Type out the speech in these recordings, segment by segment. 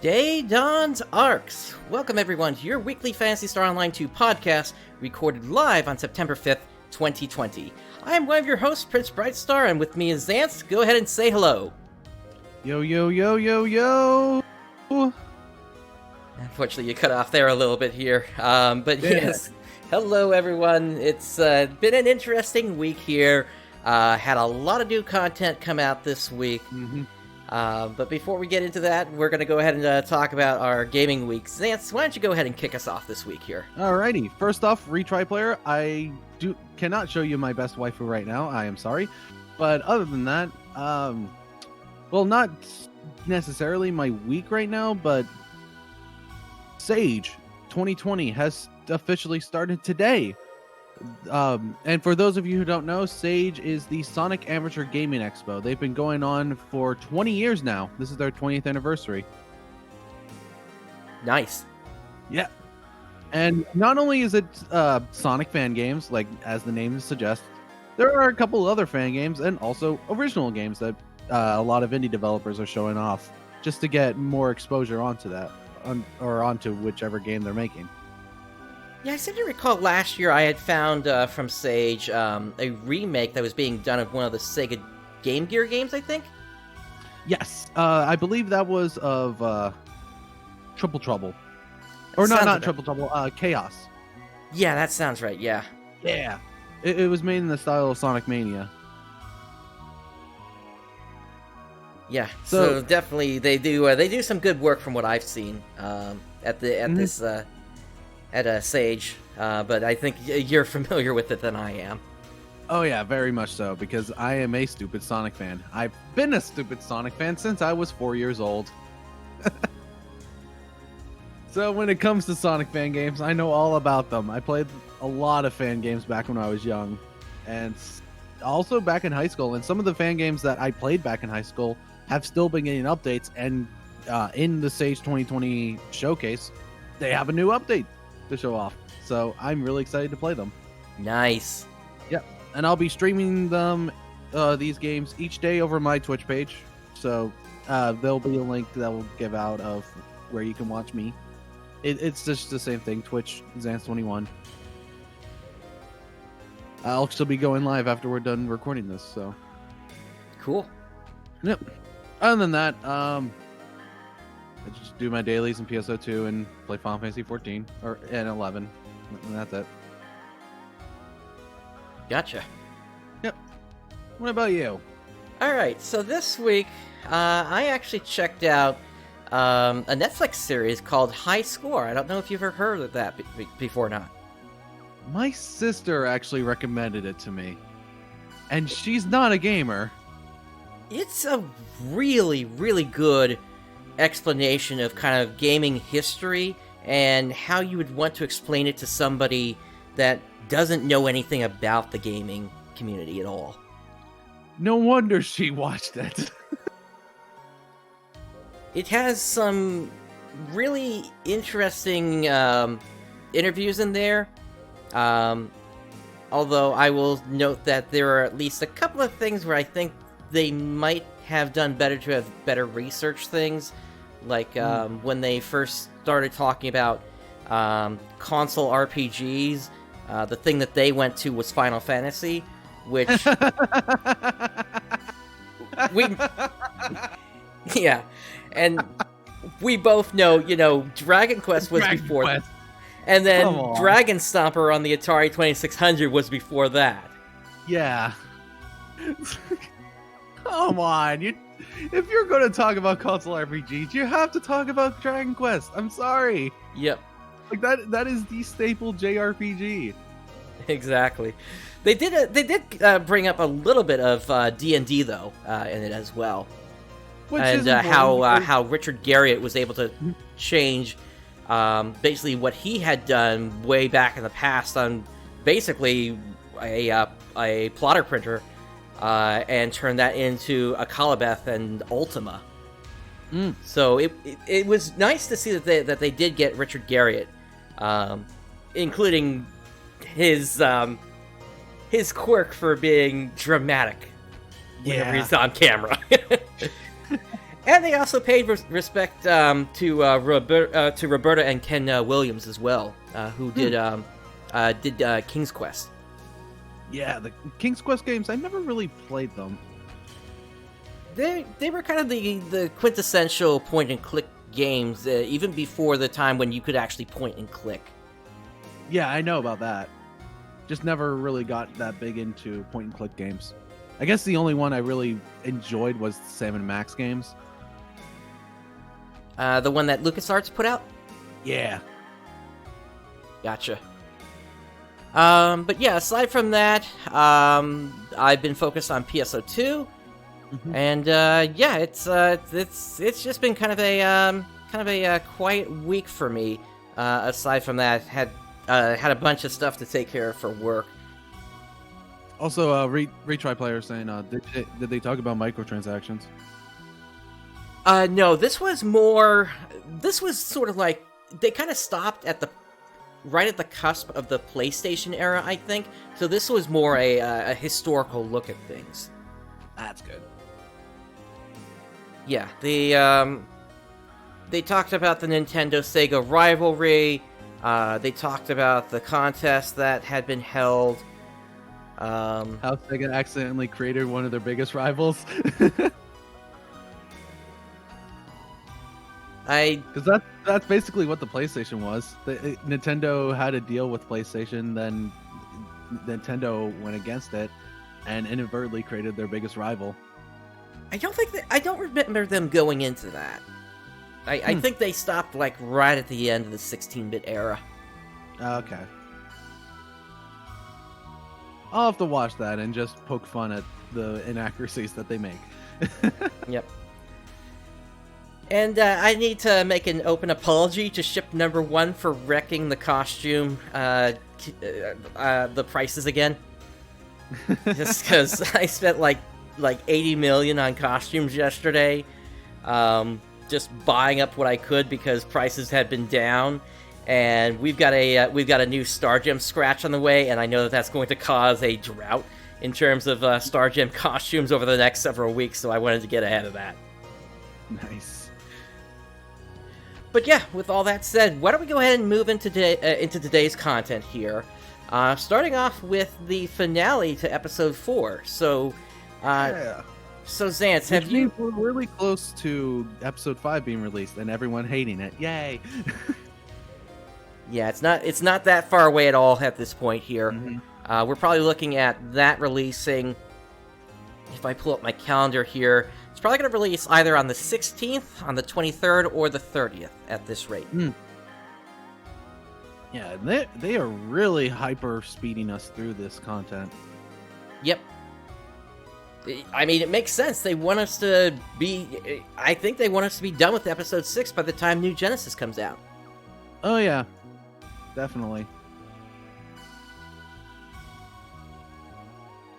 Dawns ARKS. Welcome everyone to your weekly Phantasy Star Online 2 podcast, recorded live on September 5th, 2020. I am one of your hosts, PrinceBrightstar, and with me is Xance. Go ahead and say hello. Yo, yo, yo, yo, yo! Unfortunately, you cut off there a little bit here. But Yeah. yes, hello everyone. It's been an interesting week here. Had a lot of new content come out this week. But before we get into that, we're going to go ahead and talk about our gaming week. Xance, why don't you go ahead and kick us off this week here? Alrighty, first off, retry player. I cannot show you my best waifu right now. I am sorry. But other than that, well, not necessarily my week right now, but Sage 2020 has officially started today. And for those of you who don't know, Sage is the Sonic Amateur Gaming Expo. They've been going on for 20 years now. This is their 20th anniversary. Nice. Yeah. And not only is it Sonic fan games, like as the name suggests, there are a couple other fan games and also original games that a lot of indie developers are showing off just to get more exposure onto that, or onto whichever game they're making. Yeah, I seem to recall last year I had found from Sage a remake that was being done of one of the Sega Game Gear games, I think? Yes, I believe that was of Triple Trouble. Or not Triple Trouble, Chaos. Yeah, that sounds right, yeah. Yeah. It was made in the style of Sonic Mania. Yeah, so definitely they do some good work from what I've seen at Sage, but I think you're familiar with it than I am. Oh yeah, very much so, because I am a stupid Sonic fan. I've been a stupid Sonic fan since I was 4 years old. So when it comes to Sonic fan games, I know all about them. I played a lot of fan games back when I was young, and also back in high school, and some of the fan games that I played back in high school have still been getting updates, and in the Sage 2020 showcase, they have a new update to show off. So I'm really excited to play them. Nice. Yep. And I'll be streaming them, these games each day over my Twitch page. So there'll be a link that will give out of where you can watch me. It's just the same thing, Twitch, Xance21. I'll still be going live after we're done recording this, so. Cool. Yep. Other than that, I just do my dailies in PSO2 and play Final Fantasy 14 and 11, and that's it. Gotcha. Yep. What about you? Alright, so this week, I actually checked out a Netflix series called High Score. I don't know if you've ever heard of that before or not. My sister actually recommended it to me, and she's not a gamer. It's a really, really good explanation of kind of gaming history and how you would want to explain it to somebody that doesn't know anything about the gaming community at all. No wonder she watched it. It has some really interesting interviews in there. Although I will note that there are at least a couple of things where I think they might have done better to have better research things. Like when they first started talking about console RPGs, the thing that they went to was Final Fantasy, which yeah, and we both know, Dragon Quest was before that. And then Dragon Stomper on the Atari 2600 was before that. Yeah. Come on, if you're going to talk about console RPGs, you have to talk about Dragon Quest. I'm sorry. Yep. Like that is the staple JRPG. Exactly. They did bring up a little bit of D&D though in it as well. And how Richard Garriott was able to change basically what he had done way back in the past on basically a plotter printer and turn that into a Calibeth and Ultima. So it was nice to see that they did get Richard Garriott, including his quirk for being dramatic whenever he's on camera. And they also paid respect to Roberta and Ken Williams as well, who did King's Quest. Yeah, the King's Quest games, I never really played them. They were kind of the quintessential point-and-click games, even before the time when you could actually point-and-click. Yeah, I know about that. Just never really got that big into point-and-click games. I guess the only one I really enjoyed was the Sam & Max games. The one that LucasArts put out? Yeah. Gotcha. But yeah, aside from that, I've been focused on PSO2, and yeah, it's just been kind of a quiet week for me. Aside from that, had a bunch of stuff to take care of for work. Also, retry player saying, did they talk about microtransactions? No, this was sort of like, they kind of stopped right at the cusp of the PlayStation era, I think. So this was more a historical look at things. That's good. Yeah, they talked about the Nintendo-Sega rivalry. They talked about the contest that had been held. How Sega accidentally created one of their biggest rivals. Because that's basically what the PlayStation was. Nintendo had a deal with PlayStation, then Nintendo went against it, and inadvertently created their biggest rival. I don't remember them going into that. I think they stopped like right at the end of the 16-bit era. Okay. I'll have to watch that and just poke fun at the inaccuracies that they make. Yep. And I need to make an open apology to ship number 1 for wrecking the costume, the prices again. Just because I spent like 80 million on costumes yesterday, just buying up what I could because prices had been down, and we've got a new Star Gem scratch on the way, and I know that's going to cause a drought in terms of Star Gem costumes over the next several weeks, so I wanted to get ahead of that. Nice. But yeah, with all that said, why don't we go ahead and move into today's content here, starting off with the finale to episode 4. So, yeah. So Zance, have you? We're really close to episode 5 being released and everyone hating it. Yay! Yeah, it's not that far away at all at this point here. Mm-hmm. We're probably looking at that releasing. If I pull up my calendar here, it's probably going to release either on the 16th, on the 23rd, or the 30th at this rate. Yeah, they are really hyper speeding us through this content. Yep. I mean, it makes sense. They want us to be... I think they want us to be done with episode 6 by the time New Genesis comes out. Oh, yeah. Definitely.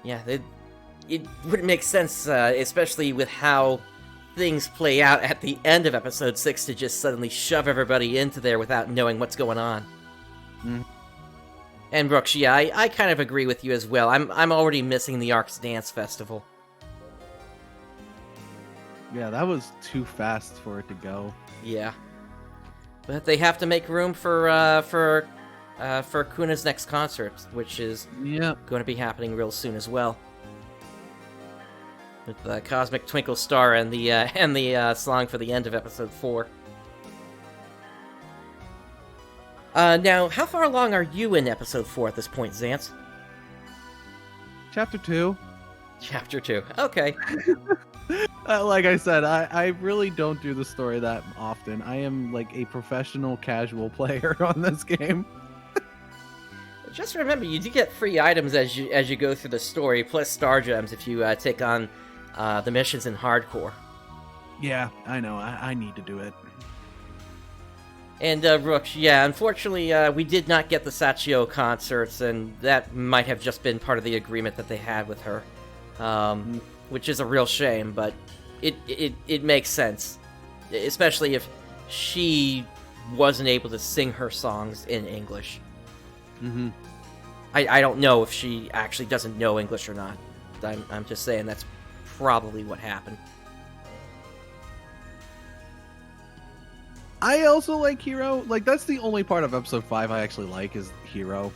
Yeah, it wouldn't make sense, especially with how things play out at the end of episode 6, to just suddenly shove everybody into there without knowing what's going on. And Brooks, yeah, I kind of agree with you as well. I'm already missing the ARKS Dance Festival. Yeah, that was too fast for it to go. Yeah. But they have to make room for Kuna's next concert, which is going to be happening real soon as well. With the Cosmic Twinkle Star and the song for the end of episode 4. Now, how far along are you in episode 4 at this point, Zance? Chapter 2. Chapter 2. Okay. Like I said, I really don't do the story that often. I am like a professional casual player on this game. Just remember, you do get free items as you go through the story, plus Star Gems if you take on the missions in hardcore. Yeah, I know. I need to do it. And Rooks, yeah, unfortunately, we did not get the Sachio Concerts, and that might have just been part of the agreement that they had with her, which is a real shame, but it makes sense, especially if she wasn't able to sing her songs in English. Mm-hmm. I don't know if she actually doesn't know English or not. I'm just saying that's probably what happened. I also like Hero. Like, that's the only part of episode 5 I actually like is Hero.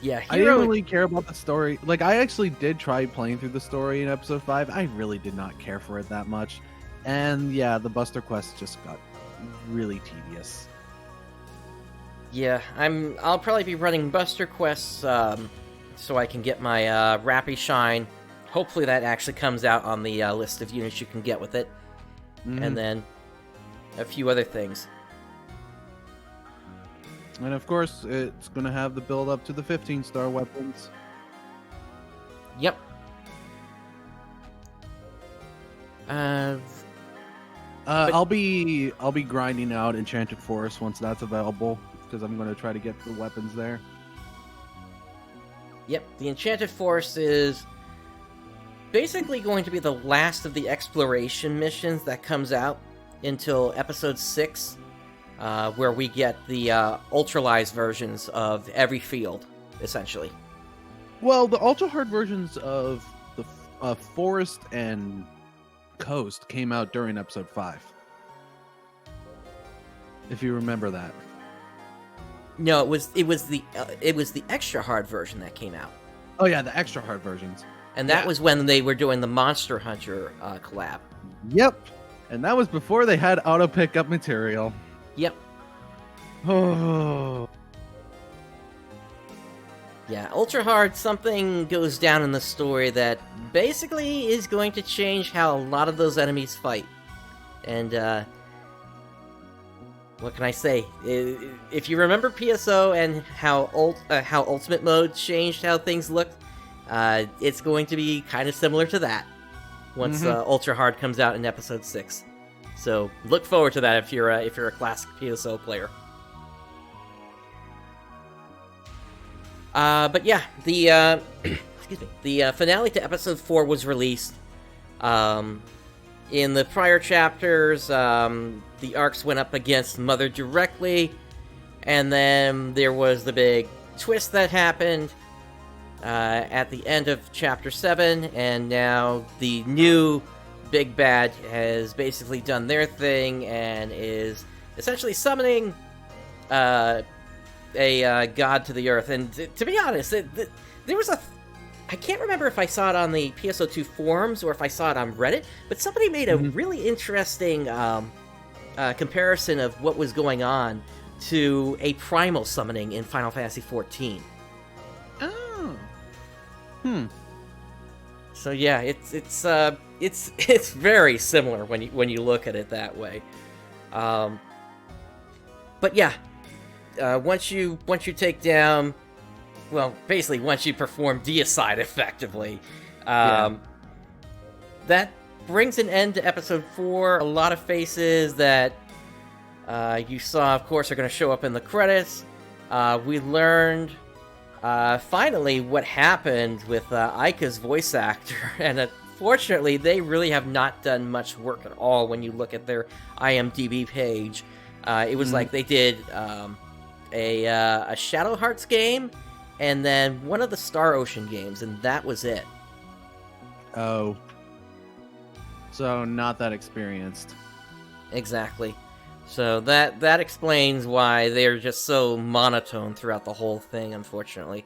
Yeah, Hero... I didn't really care about the story. Like, I actually did try playing through the story in episode 5. I really did not care for it that much. And yeah, the Buster quest just got really tedious. Yeah, I'll probably be running Buster quests so I can get my Rappy Shine. Hopefully that actually comes out on the list of units you can get with it. Mm-hmm. And then a few other things. And of course, it's going to have the build up to the 15-star weapons. Yep. I'll be grinding out Enchanted Forest once that's available, because I'm going to try to get the weapons there. Yep, the Enchanted Forest is basically going to be the last of the exploration missions that comes out until episode 6. Where we get the ultralized versions of every field, essentially. Well, the ultra-hard versions of the Forest and Coast came out during episode 5. If you remember that. No, it was the extra hard version that came out. Oh yeah, the extra hard versions. And that was when they were doing the Monster Hunter collab. Yep, and that was before they had auto pickup material. Yep. Oh. Yeah, Ultra Hard, something goes down in the story that basically is going to change how a lot of those enemies fight. And, what can I say? If you remember PSO and how Ultimate Mode changed how things looked, it's going to be kind of similar to that once Ultra Hard comes out in episode 6. So look forward to that if you're a classic PSO player. But yeah, the excuse me, the finale to episode 4 was released. In the prior chapters, the Arks went up against Mother directly, and then there was the big twist that happened at the end of chapter 7, and now the new Big Bad has basically done their thing and is essentially summoning a god to the earth. And to be honest, there was I can't remember if I saw it on the PSO2 forums or if I saw it on Reddit, but somebody made a really interesting comparison of what was going on to a primal summoning in Final Fantasy XIV. Oh. So yeah, it's very similar when you look at it that way. But yeah, once you take down, well, basically once you perform Deicide effectively, that brings an end to episode 4. A lot of faces that you saw, of course, are going to show up in the credits. We learned finally what happened with Aika's voice actor, and unfortunately, they really have not done much work at all when you look at their IMDb page. It was like they did a Shadow Hearts game, and then one of the Star Ocean games, and that was it. Oh. So, not that experienced. Exactly. So that explains why they're just so monotone throughout the whole thing, unfortunately.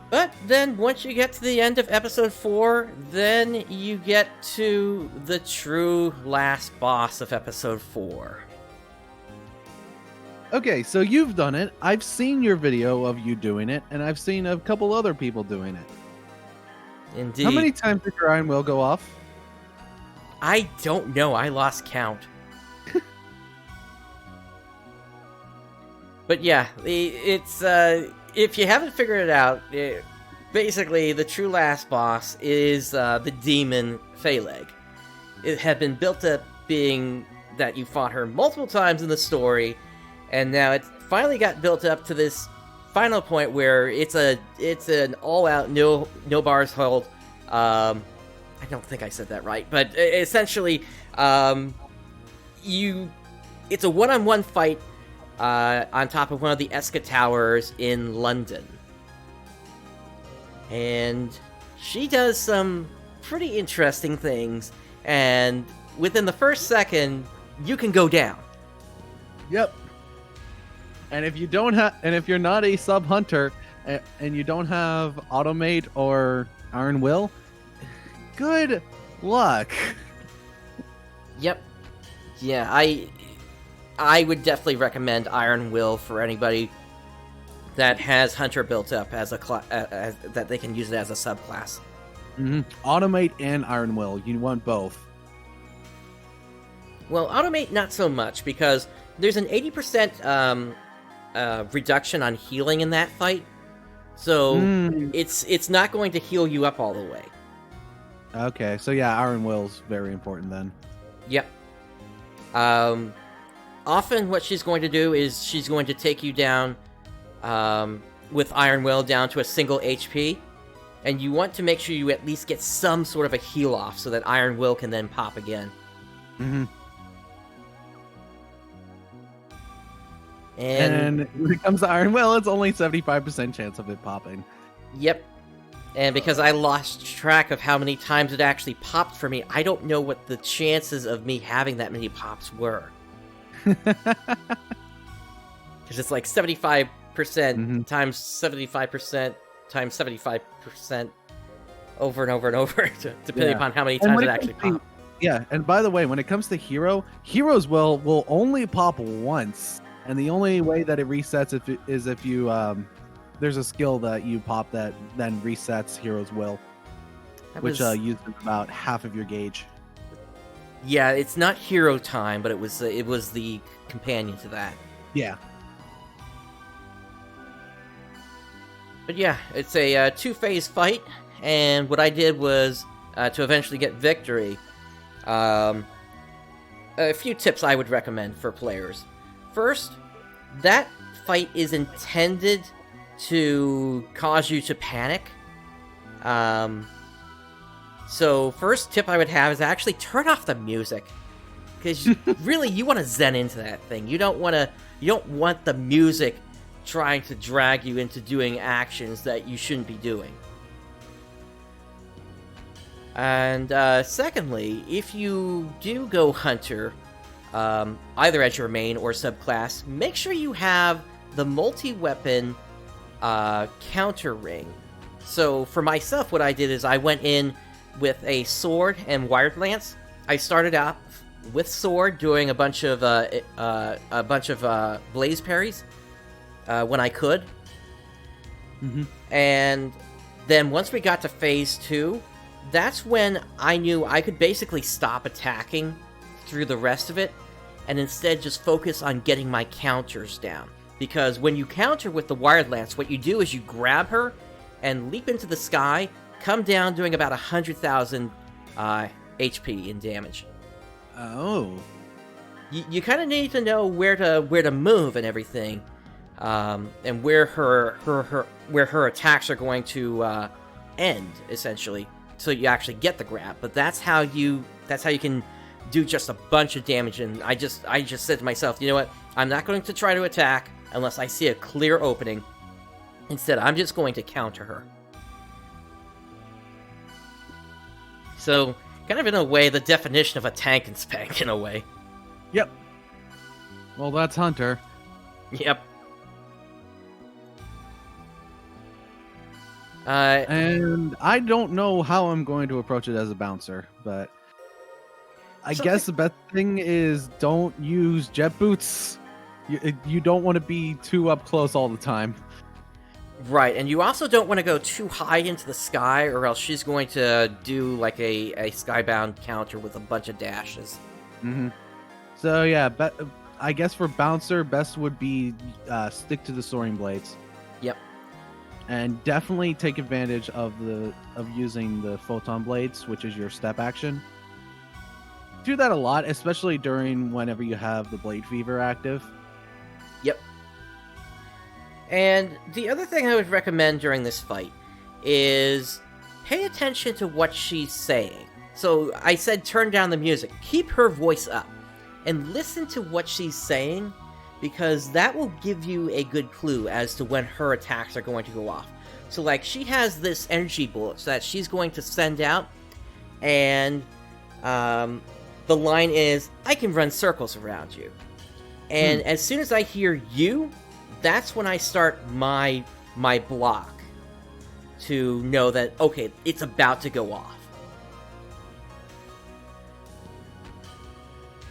But then, once you get to the end of episode 4, then you get to the true last boss of episode 4. Okay, so you've done it. I've seen your video of you doing it, and I've seen a couple other people doing it. Indeed. How many times did your iron will go off? I don't know. I lost count. But yeah, it's if you haven't figured it out, basically the true last boss is the demon Phaleg. It had been built up being that you fought her multiple times in the story, and now it finally got built up to this final point where it's an all-out no bars hold. I don't think I said that right, but essentially, it's a one-on-one fight on top of one of the Esca Towers in London. And she does some pretty interesting things, and within the first second, you can go down. Yep. And if you don't have, and if you're not a sub hunter, and you don't have Automate or Iron Will, good luck. Yep. Yeah, I would definitely recommend Iron Will for anybody that has Hunter built up as a that they can use it as a subclass. Mm-hmm. Automate and Iron Will, you want both. Well, Automate not so much, because there's an 80% reduction on healing in that fight, so it's not going to heal you up all the way. Okay, so yeah, Iron Will's very important then. Yep. Often what she's going to do is she's going to take you down with Iron Will down to a single HP, and you want to make sure you at least get some sort of a heal off so that Iron Will can then pop again. Mm-hmm. And when it comes to Iron Will, it's only 75% chance of it popping. Yep. And because I lost track of how many times it actually popped for me, I don't know what the chances of me having that many pops were. Because it's like 75% times 75% times 75% over and over and over, depending upon how many times it actually popped. Yeah, and by the way, when it comes to heroes will only pop once. And the only way that it resets is if you there's a skill that you pop that then resets Hero's Will, which uses about half of your gauge. Yeah, it's not hero time, but it was the companion to that. Yeah. But yeah, it's a two-phase fight, and what I did was to eventually get victory. A few tips I would recommend for players. First, that fight is intended to cause you to panic. So first tip I would have is actually turn off the music, because really you want to zen into that thing. You don't want the music trying to drag you into doing actions that you shouldn't be doing. And secondly, if you do go Hunter, either as your main or subclass, make sure you have the multi-weapon counter ring. So for myself, what I did is I went in with a sword and wired lance. I started out with sword, doing a bunch of blaze parries when I could, and then once we got to phase 2, that's when I knew I could basically stop attacking through the rest of it, and instead just focus on getting my counters down. Because when you counter with the wired lance, what you do is you grab her and leap into the sky, come down doing about 100,000 HP in damage. Oh. You kind of need to know where to move and everything, and where her attacks are going to end, essentially, so you actually get the grab. But that's how you can do just a bunch of damage. And I just said to myself, you know what? I'm not going to try to attack unless I see a clear opening. Instead, I'm just going to counter her. So, kind of in a way, the definition of a tank and spank in a way. Yep. Well, that's Hunter. Yep. And I don't know how I'm going to approach it as a bouncer, but I guess the best thing is don't use jet boots. You don't want to be too up close all the time. Right, and you also don't want to go too high into the sky, or else she's going to do like a skybound counter with a bunch of dashes. So yeah, I guess for bouncer, best would be stick to the soaring blades. Yep. And definitely take advantage of using the photon blades, which is your step action. Do that a lot, especially whenever you have the blade fever active. Yep. And the other thing I would recommend during this fight is pay attention to what she's saying. So I said turn down the music. Keep her voice up and listen to what she's saying, because that will give you a good clue as to when her attacks are going to go off. So like she has this energy bullets that she's going to send out, and the line is, "I can run circles around you." And as soon as I hear you, that's when I start my block to know that, okay, it's about to go off.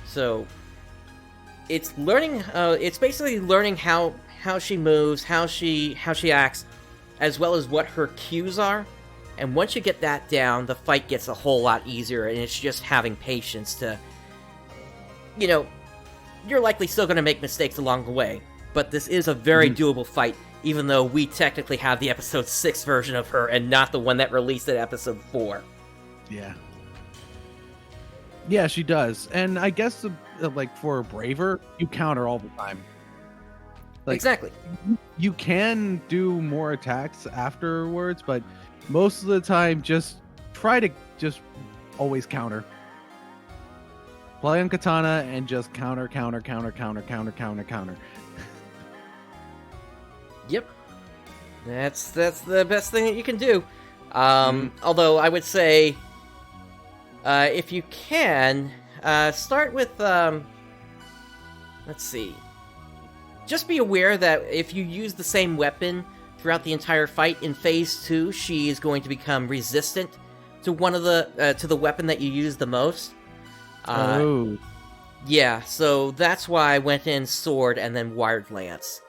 So it's learning. It's basically learning how she moves, how she acts, as well as what her cues are. And once you get that down, the fight gets a whole lot easier. And it's just having patience to, you're likely still going to make mistakes along the way. But this is a very doable fight, even though we technically have the episode 6 version of her and not the one that released at episode 4. Yeah. Yeah, she does. And I guess, for Braver, you counter all the time. Exactly. You can do more attacks afterwards, but most of the time, just try to just always counter. Play on Katana and just counter. Yep. That's the best thing that you can do. Although I would say, if you can, start with, let's see. Just be aware that if you use the same weapon throughout the entire fight, in Phase 2, she is going to become resistant to one of to the weapon that you use the most. Yeah, so that's why I went in Sword and then Wired Lance.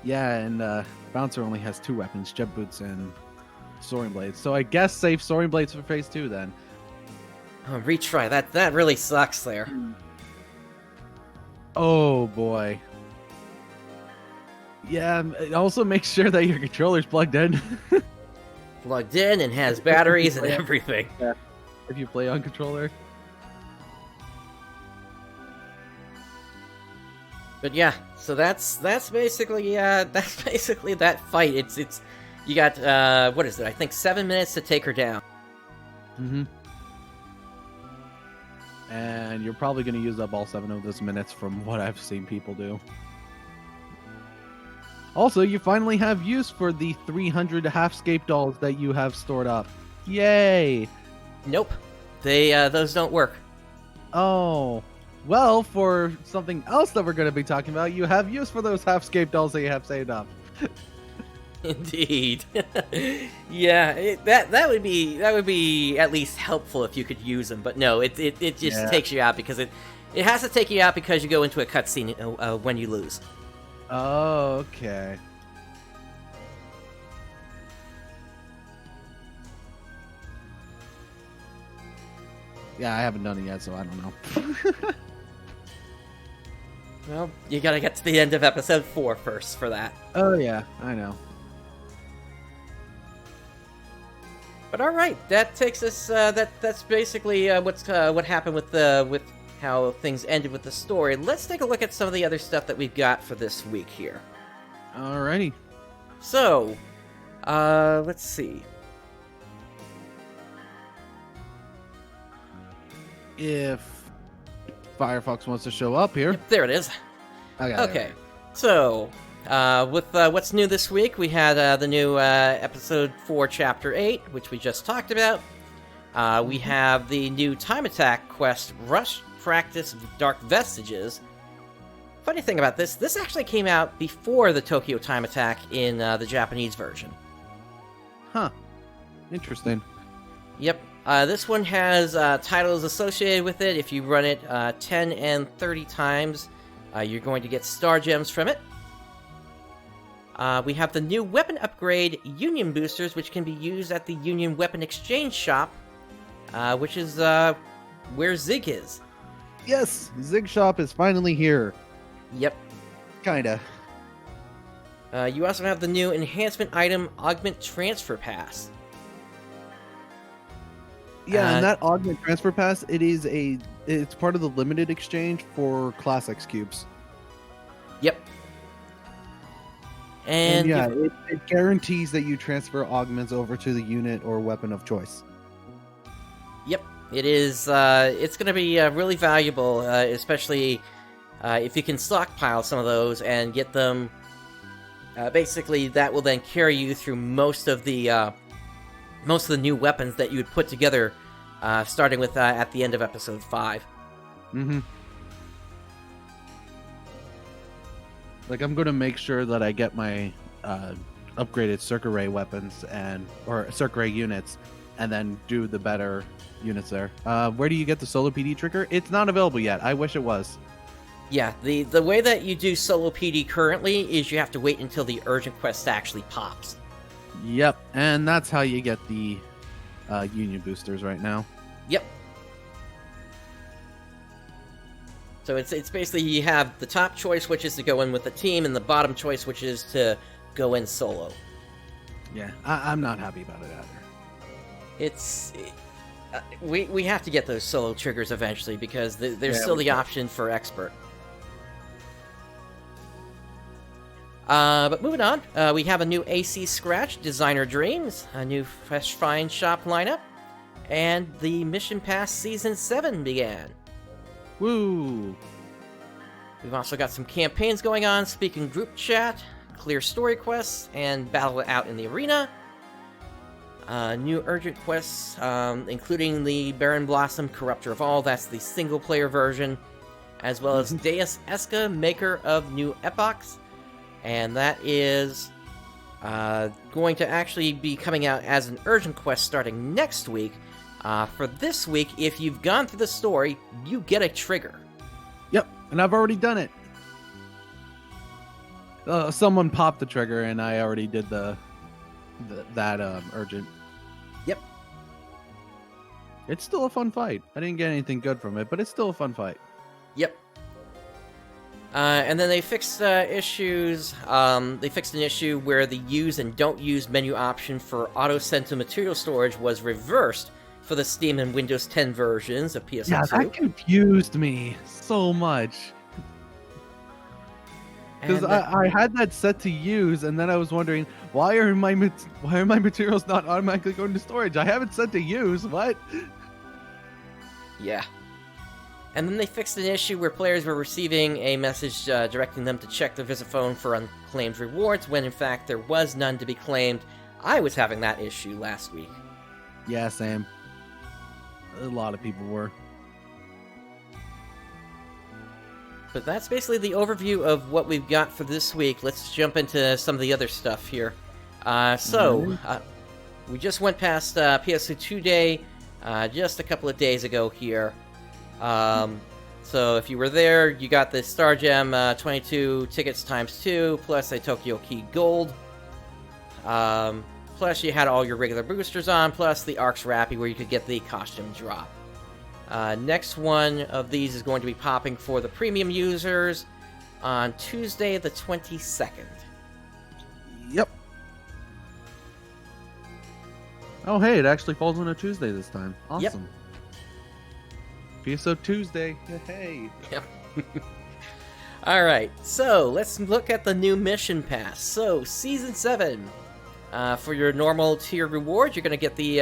Yeah, and Bouncer only has 2 weapons, Jet Boots and Soaring Blades. So I guess save Soaring Blades for Phase 2 then. Oh, retry. That really sucks there. Oh boy. Yeah, also make sure that your controller's plugged in. Plugged in and has batteries and everything. Yeah. If you play on controller. But yeah, so that's basically that fight. It's you got what is it? I think 7 minutes to take her down. And you're probably going to use up all 7 of those minutes from what I've seen people do. Also, you finally have use for the 300 Halfscape dolls that you have stored up. Yay! Nope. Those don't work. Oh. Well, for something else that we're going to be talking about, you have use for those Halfscape dolls that you have saved up. Indeed. Yeah, that would be at least helpful if you could use them, but no, it just takes you out because it has to take you out because you go into a cutscene when you lose. Oh, okay. Yeah, I haven't done it yet, so I don't know. Well, you gotta get to the end of episode 4 first for that. Oh yeah, I know. But all right, that takes us. That's basically what happened with how things ended with the story. Let's take a look at some of the other stuff that we've got for this week here. Alrighty. So, let's see. If Firefox wants to show up here. Yep, there it is. Okay. So, with what's new this week, we had the new episode 4, chapter 8, which we just talked about. We have the new time attack quest, Rush Practice Dark Vestiges. Funny thing about this actually came out before the Tokyo time attack in the Japanese version. Huh. Interesting. Yep. This one has titles associated with it. If you run it 10 and 30 times, you're going to get star gems from it. We have the new weapon upgrade Union boosters, which can be used at the Union Weapon Exchange Shop, which is where Zig is. Yes, Zig Shop is finally here. Yep. Kinda. You also have the new enhancement item Augment Transfer Pass. Yeah, and that Augment Transfer Pass, it's part of the limited exchange for Class X cubes. Yep. And yeah, it guarantees that you transfer augments over to the unit or weapon of choice. Yep, it is. It's going to be really valuable, especially if you can stockpile some of those and get them. Basically, that will then carry you through most of the most of the new weapons that you would put together, starting with at the end of episode 5. Mm-hmm. Like, I'm going to make sure that I get my upgraded Circa Ray weapons or Circa Ray units, and then do the better units there. Where do you get the solo PD trigger? It's not available yet. I wish it was. Yeah, the way that you do solo PD currently is you have to wait until the urgent quest actually pops. Yep, and that's how you get the union boosters right now. Yep. So it's basically you have the top choice, which is to go in with the team, and the bottom choice, which is to go in solo. Yeah, I'm not happy about it either. We have to get those solo triggers eventually, because there's still the option for expert. But moving on, we have a new AC Scratch, Designer Dreams, a new Fresh Find Shop lineup, and the Mission Pass Season 7 began. Woo! We've also got some campaigns going on, speaking group chat, clear story quests, and battle it out in the arena. New urgent quests, including the Baron Blossom Corruptor of All, that's the single-player version, as well as Deus Esca, Maker of New Epochs, and that is going to actually be coming out as an urgent quest starting next week. For this week, if you've gone through the story, you get a trigger. Yep, and I've already done it. Someone popped the trigger, and I already did that urgent. Yep. It's still a fun fight. I didn't get anything good from it, but it's still a fun fight. Yep. And then they fixed issues. They fixed an issue where the use and don't use menu option for auto-send to material storage was reversed for the Steam and Windows 10 versions of PSO2. Yeah, that confused me so much. Because I had that set to use, and then I was wondering, why are my materials not automatically going to storage? I have it set to use. What? Yeah. And then they fixed an issue where players were receiving a message directing them to check their Visit phone for unclaimed rewards, when in fact there was none to be claimed. I was having that issue last week. Yeah, same. A lot of people were. But that's basically the overview of what we've got for this week. Let's jump into some of the other stuff here. We just went past PSO2 Day just a couple of days ago here. So if you were there, you got the Star Gem 22 tickets ×2, plus a Tokyo Key Gold. Plus you had all your regular boosters on, plus the ARKS Rappy where you could get the costume drop. Next one of these is going to be popping for the premium users on Tuesday the 22nd. Yep. Oh, hey, it actually falls on a Tuesday this time. Awesome. Yep. PSO Tuesday. Hey. Yep. Alright, so let's look at the new mission pass. So, Season 7. For your normal tier reward, you're going to get the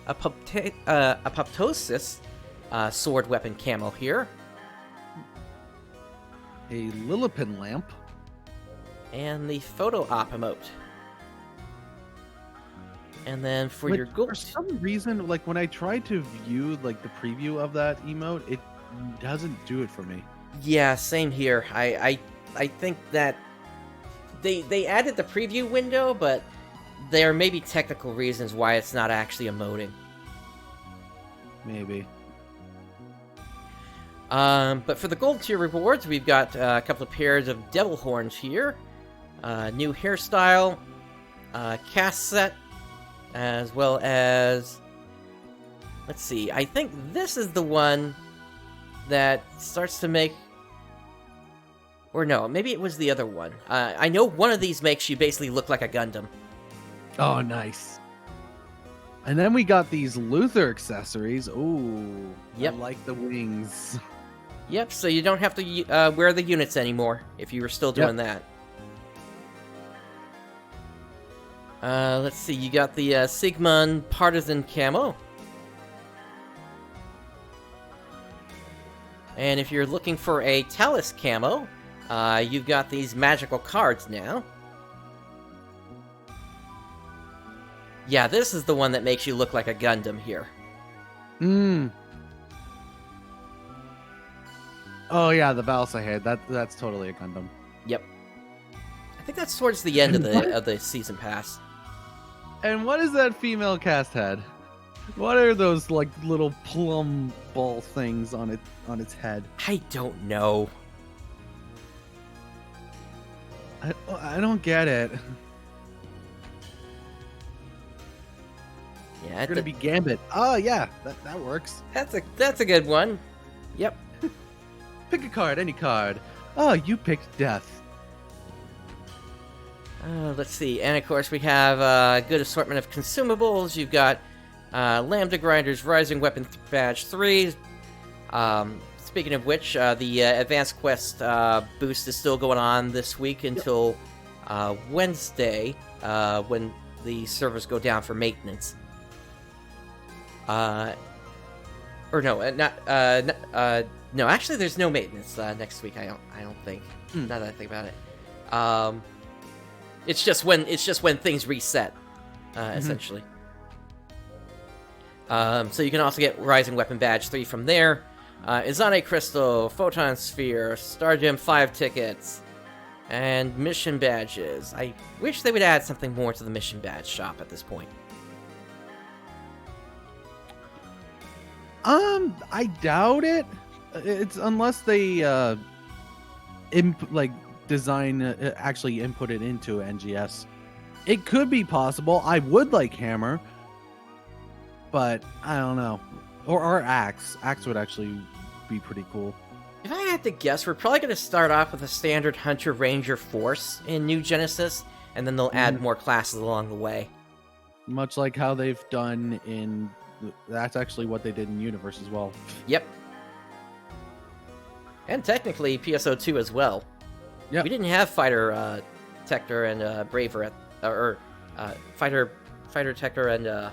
Apoptosis sword weapon camo here. A Lillipin lamp. And the Photo Op emote. And then for your gold... For some reason, like, when I try to view, like, the preview of that emote, it doesn't do it for me. Yeah, same here. I think that they added the preview window, but there may be technical reasons why it's not actually emoting. Maybe. But for the gold tier rewards, we've got a couple of pairs of devil horns here, new hairstyle, cast set, as well as, let's see, I think this is the one that starts to make, or no, maybe it was the other one. I know one of these makes you basically look like a Gundam. Oh, nice. And then we got these Luther accessories. Ooh, yep. I like the wings. Yep, so you don't have to wear the units anymore if you were still doing that. Let's see, you got the Sigmund Partisan Camo. And if you're looking for a Talus Camo, you've got these magical cards now. Yeah, this is the one that makes you look like a Gundam here. Oh yeah, the Balsa head. That's totally a Gundam. Yep. I think that's towards the end of the season pass. And what is that female cast head? What are those like little plum ball things on its head? I don't know. I don't get it. Yeah, it's gonna be Gambit. Oh yeah, that works. That's a good one. Yep. Pick a card, any card. Oh, you picked Death. Let's see, and of course we have a good assortment of consumables. You've got Lambda Grinders, Rising Weapon Badge 3. Speaking of which, the Advanced Quest boost is still going on this week until Wednesday, when the servers go down for maintenance. Or no, no. Actually, there's no maintenance next week. I don't think. Now that I think about it, it's just when things reset, essentially. So you can also get Rising Weapon Badge 3 from there. Izane Crystal, Photon Sphere, Star Gem 5 tickets, and mission badges. I wish they would add something more to the mission badge shop at this point. I doubt it. It's unless they design actually input it into NGS. It could be possible. I would like Hammer, but I don't know. Or Axe. Axe would actually be pretty cool. If I had to guess, we're probably going to start off with a standard Hunter Ranger Force in New Genesis, and then they'll add more classes along the way. Much like how they've done in... That's actually what they did in Universe as well. Yep. And technically PSO2 as well. Yep. We didn't have Fighter Tector and Braver Fighter Tector and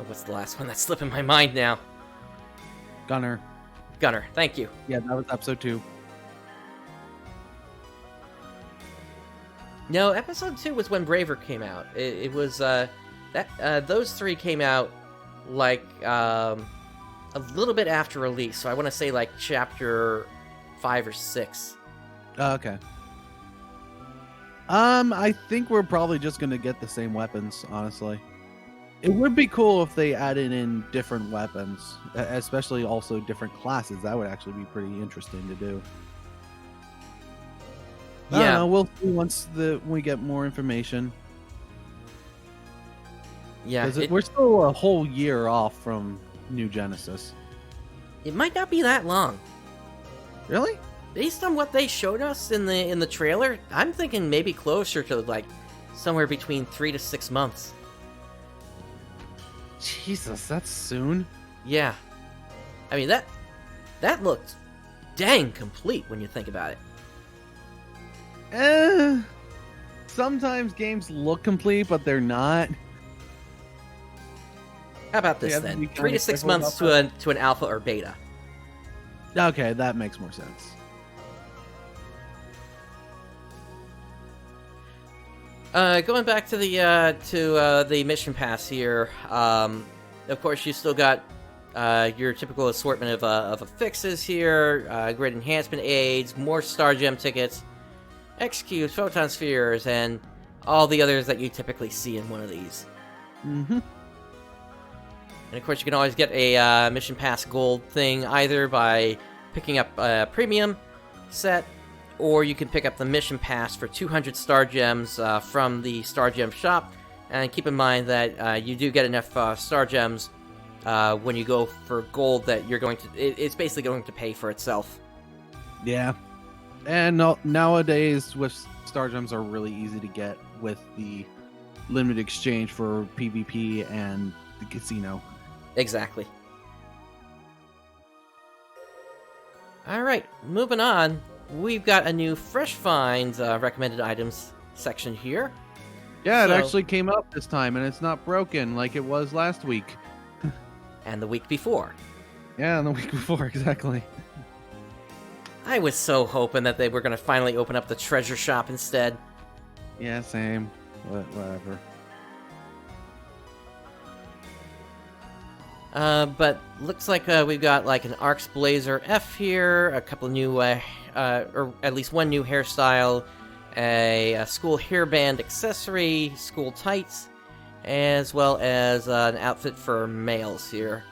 what's the last one that's slipping my mind now? Gunner, thank you. Yeah, that was episode 2. No, episode 2 was when Braver came out. It was those 3 came out like a little bit after release, so I want to say like chapter 5 or 6. Okay. I think we're probably just gonna get the same weapons, honestly. It would be cool if they added in different weapons, especially also different classes. That would actually be pretty interesting to do. I don't know, we'll see once we get more information. Yeah, we're still a whole year off from New Genesis. It might not be that long. Really? Based on what they showed us in the trailer, I'm thinking maybe closer to like somewhere between 3 to 6 months. Jesus, that's soon. Yeah. I mean, that looked dang complete when you think about it. Sometimes games look complete, but they're not. How about this then? 3 to 6 months to an alpha or beta. Okay, that makes more sense. Going back to the mission pass here, of course you still got your typical assortment of affixes here, grid enhancement aids, more Star Gem tickets, X-Cubes, Photon Spheres, and all the others that you typically see in one of these. Mm-hmm. And of course you can always get a mission pass gold thing either by picking up a premium set, or you can pick up the mission pass for 200 Star Gems from the Star Gem shop. And keep in mind that you do get enough Star Gems when you go for gold that you're going to... It's basically going to pay for itself. Yeah. And nowadays, with Star Gems are really easy to get with the limited exchange for PvP and the casino. Exactly. Alright, moving on. We've got a new Fresh Finds recommended items section here. Yeah, it actually came up this time, and it's not broken like it was last week. And the week before. Yeah, and the week before, exactly. I was so hoping that they were going to finally open up the treasure shop instead. Yeah, same. Whatever. But looks like we've got like an ARKS Blazer F here, a couple of new, or at least one new hairstyle, a school hairband accessory, school tights, as well as an outfit for males here,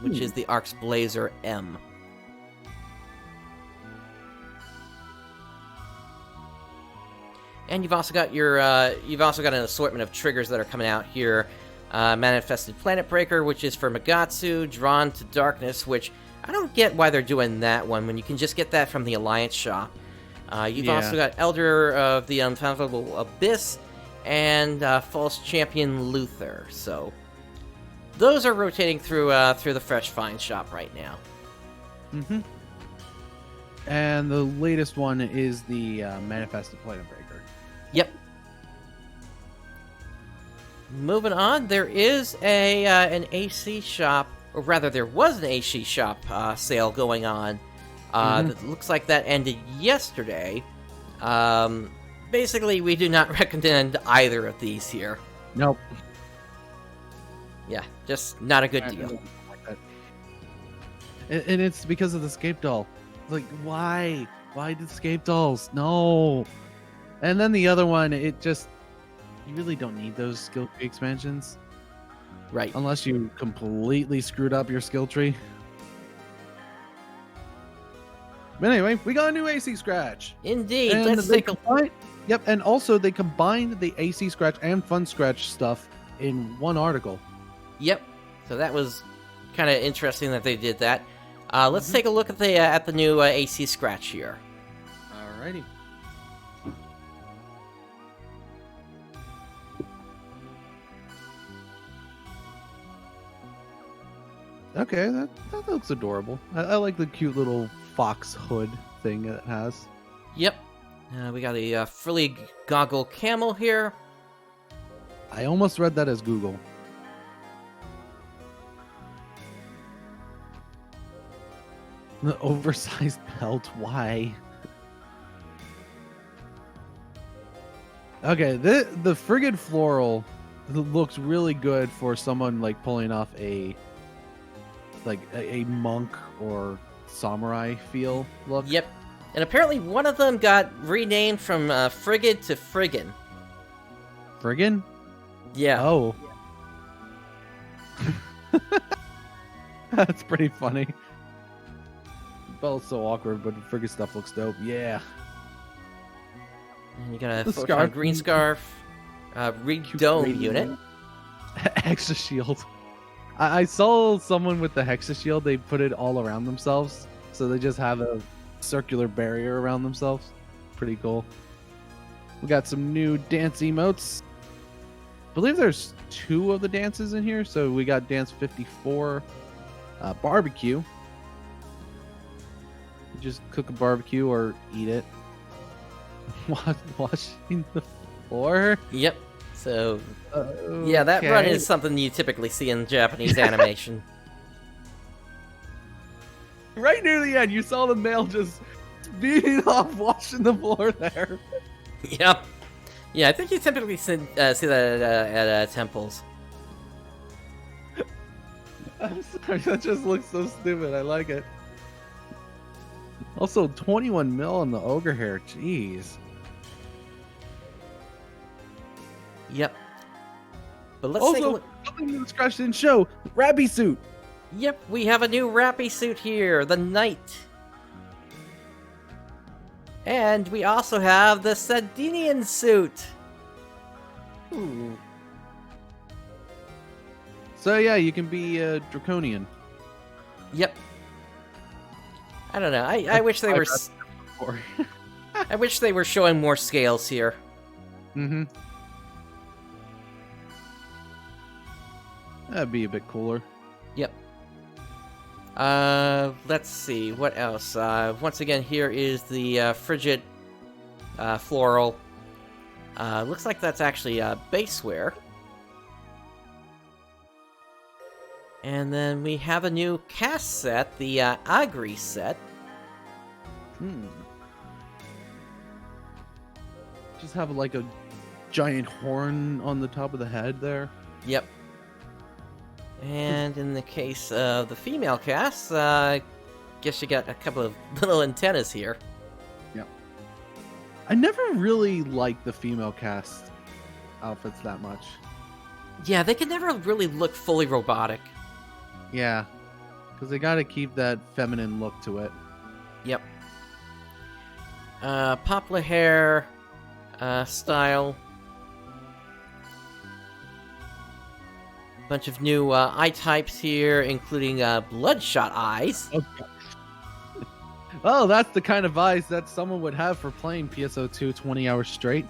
which is the ARKS Blazer M. And you've also got an assortment of triggers that are coming out here. Manifested Planet Breaker, which is for Magatsu, Drawn to Darkness, which I don't get why they're doing that one when you can just get that from the Alliance shop. You've also got Elder of the Unfathomable Abyss and False Champion Luther. So those are rotating through the Fresh Find shop right now. Mm-hmm. And the latest one is the Manifested Planet Breaker. Yep. Moving on, there is an AC shop, or rather, there was an AC shop sale going on. That looks like that ended yesterday. Basically, we do not recommend either of these here. Nope. Yeah, just not a good deal. And it's because of the Scape doll. Like, why? Why did Scape dolls? No. And then the other one, you really don't need those skill tree expansions. Right. Unless you completely screwed up your skill tree. But anyway, we got a new AC Scratch. Indeed. And let's take a look. Yep, and also they combined the AC Scratch and Fun Scratch stuff in one article. Yep. So that was kind of interesting that they did that. Let's take a look at the new AC Scratch here. Alrighty. Okay, that looks adorable. I like the cute little fox hood thing it has. Yep. We got a frilly goggle camel here. I almost read that as Google. The oversized belt, why? Okay, the Frigid Floral looks really good for someone like pulling off a monk or samurai feel look. Yep. And apparently one of them got renamed from Frigid to Friggin. Friggin? Yeah. Oh. That's pretty funny. Belt's so awkward, but the Frigid stuff looks dope. Yeah. And you got a The Photon scarf. green scarf, Rig Dome unit. Hexa shield. I saw someone with the Hexa shield. They put it all around themselves, so they just have a circular barrier around themselves. Pretty cool. We got some new dance emotes. I believe there's 2 of the dances in here. So we got dance 54, barbecue. You just cook a barbecue or eat it. Washing the floor. Yep. So, yeah, that run is something you typically see in Japanese animation. Right near the end, you saw the male just beating off washing the floor there. Yep. Yeah, I think you typically see that at temples. I'm sorry, that just looks so stupid. I like it. Also, 21 mil on the ogre hair. Jeez. Yep. But let's take a Also, look. something the Scratch didn't show. Rabby suit. Yep, we have a new Rappy suit here, the Knight. And we also have the Sardinian suit. Ooh. So yeah, you can be draconian. Yep. I don't know. I wish they were. I wish they were showing more scales here. Mm-hmm. That'd be a bit cooler. Yep. Let's see what else. Once again, here is the frigid floral. Looks like that's actually baseware. And then we have a new cast set, the Agri set. Just have like a giant horn on the top of the head there. Yep. And in the case of the female cast, guess you got a couple of little antennas here. Yep. I never really liked the female cast outfits that much. Yeah, they can never really look fully robotic. Yeah, because they got to keep that feminine look to it. Yep. Poplar hair style. Bunch of new eye types here, including bloodshot eyes. Okay. Oh, that's the kind of eyes that someone would have for playing PSO2 20 hours straight.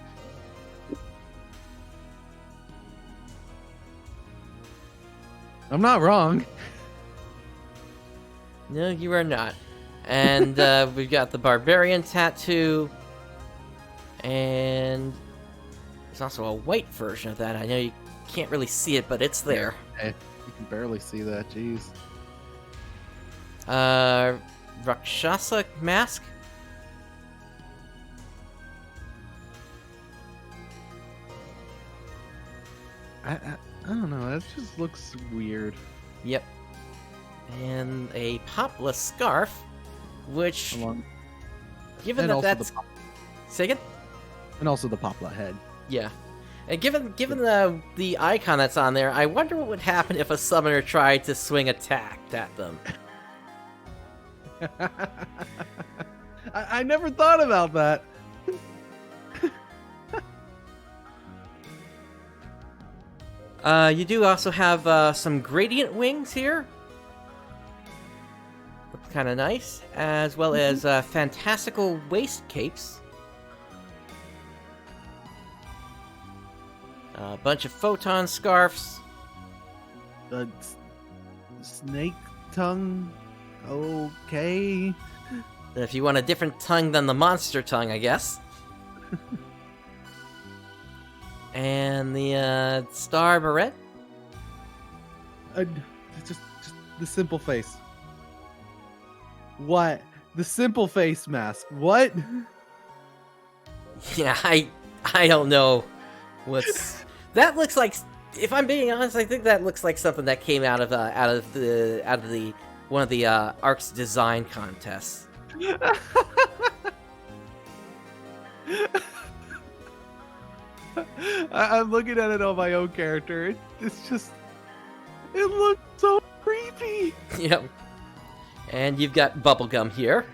I'm not wrong. No, you are not. And we've got the Barbarian Tattoo. And there's also a white version of that. I know you can't really see it, but it's there. Hey, you can barely see that, jeez. Rakshasa mask. I don't know, that just looks weird. Yep. And a poplar scarf, which, given that that's... Say again? And also the poplar head. Yeah. And given the icon that's on there, I wonder what would happen if a summoner tried to swing attack at them. I never thought about that. You do also have some gradient wings here. Looks kind of nice. As well as fantastical waist capes. A bunch of photon scarves. The snake tongue. Okay. If you want a different tongue than the monster tongue, I guess. And the star barrette. Just the simple face. What? The simple face mask. What? Yeah, I don't know what's... That looks like, if I'm being honest, I think that looks like something that came out of the one of the ARKS design contests. I'm looking at it on my own character. It's just, it looks so creepy. Yep. And you've got bubblegum here,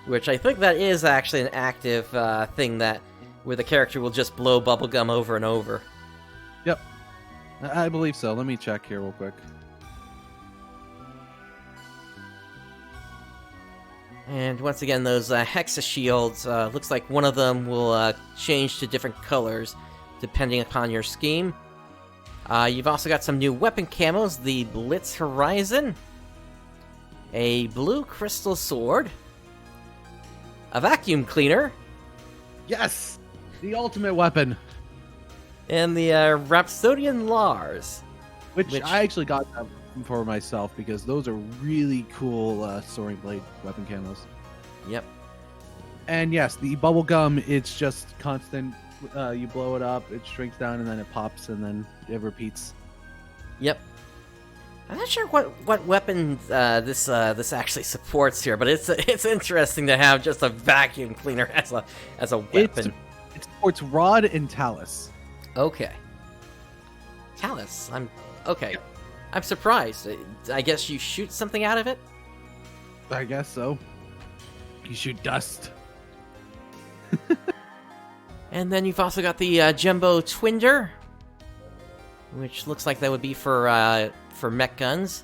which I think that is actually an active thing where the character will just blow bubblegum over and over. Yep. I believe so. Let me check here real quick. And once again, those Hexa shields, looks like one of them will change to different colors depending upon your scheme. You've also got some new weapon camos, the Blitz Horizon, a blue crystal sword, a vacuum cleaner. Yes! The ultimate weapon. And the Rhapsodian Lars. Which I actually got that for myself because those are really cool soaring blade weapon camos. Yep. And yes, the bubblegum, it's just constant. You blow it up, it shrinks down, and then it pops, and then it repeats. Yep. I'm not sure what weapon this actually supports here, but it's interesting to have just a vacuum cleaner as a weapon. It supports Rod and Talus. Okay. Talus. Okay. Yep. I'm surprised. I guess you shoot something out of it? I guess so. You shoot dust. And then you've also got the Jumbo Twinder, which looks like that would be for mech guns.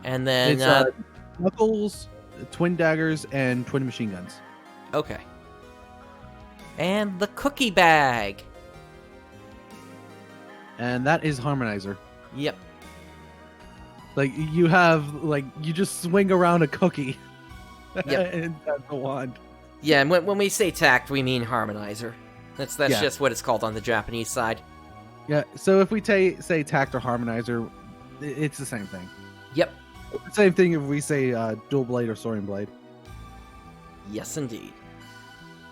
And then it's, knuckles, twin daggers, and twin machine guns. Okay. And the Cookie Bag. And that is Harmonizer. Yep. Like, you have, like, you just swing around a cookie. Yep. And that's a wand. Yeah, and when we say tact, we mean Harmonizer. That's Yeah. just what it's called on the Japanese side. Yeah, so if we say tact or Harmonizer, it's the same thing. Yep. Same thing if we say dual blade or soaring blade. Yes, indeed.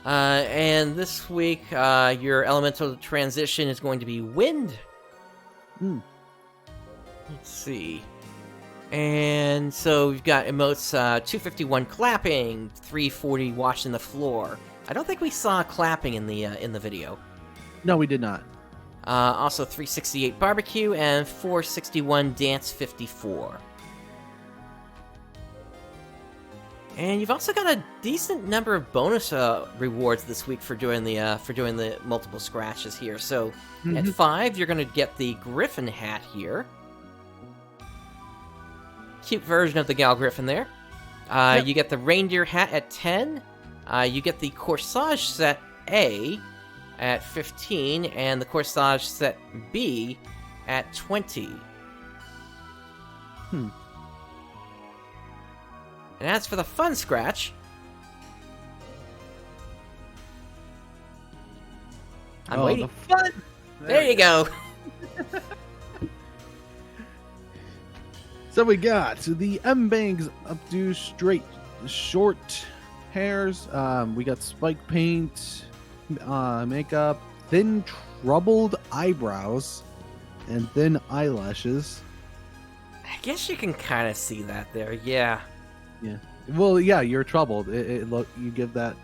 And this week, your elemental transition is going to be wind. Let's see. And so we've got emotes 251 clapping, 340 washing the floor. I don't think we saw clapping in the video. No, we did not. Also 368 barbecue and 461 dance 54. And you've also got a decent number of bonus rewards this week for doing the multiple scratches here. So at 5, you're going to get the Griffin hat here. Cute version of the Gal Griffin there. Yep. You get the reindeer hat at 10. You get the Corsage set A at 15, and the Corsage set B at 20. And as for the fun scratch, I'm waiting. The fun! There you go. So we got the M-Bangs updo straight short hairs. We got spike paint, makeup, thin troubled eyebrows, and thin eyelashes. I guess you can kind of see that there, yeah. Yeah. Well, yeah, you're troubled. Look, you give that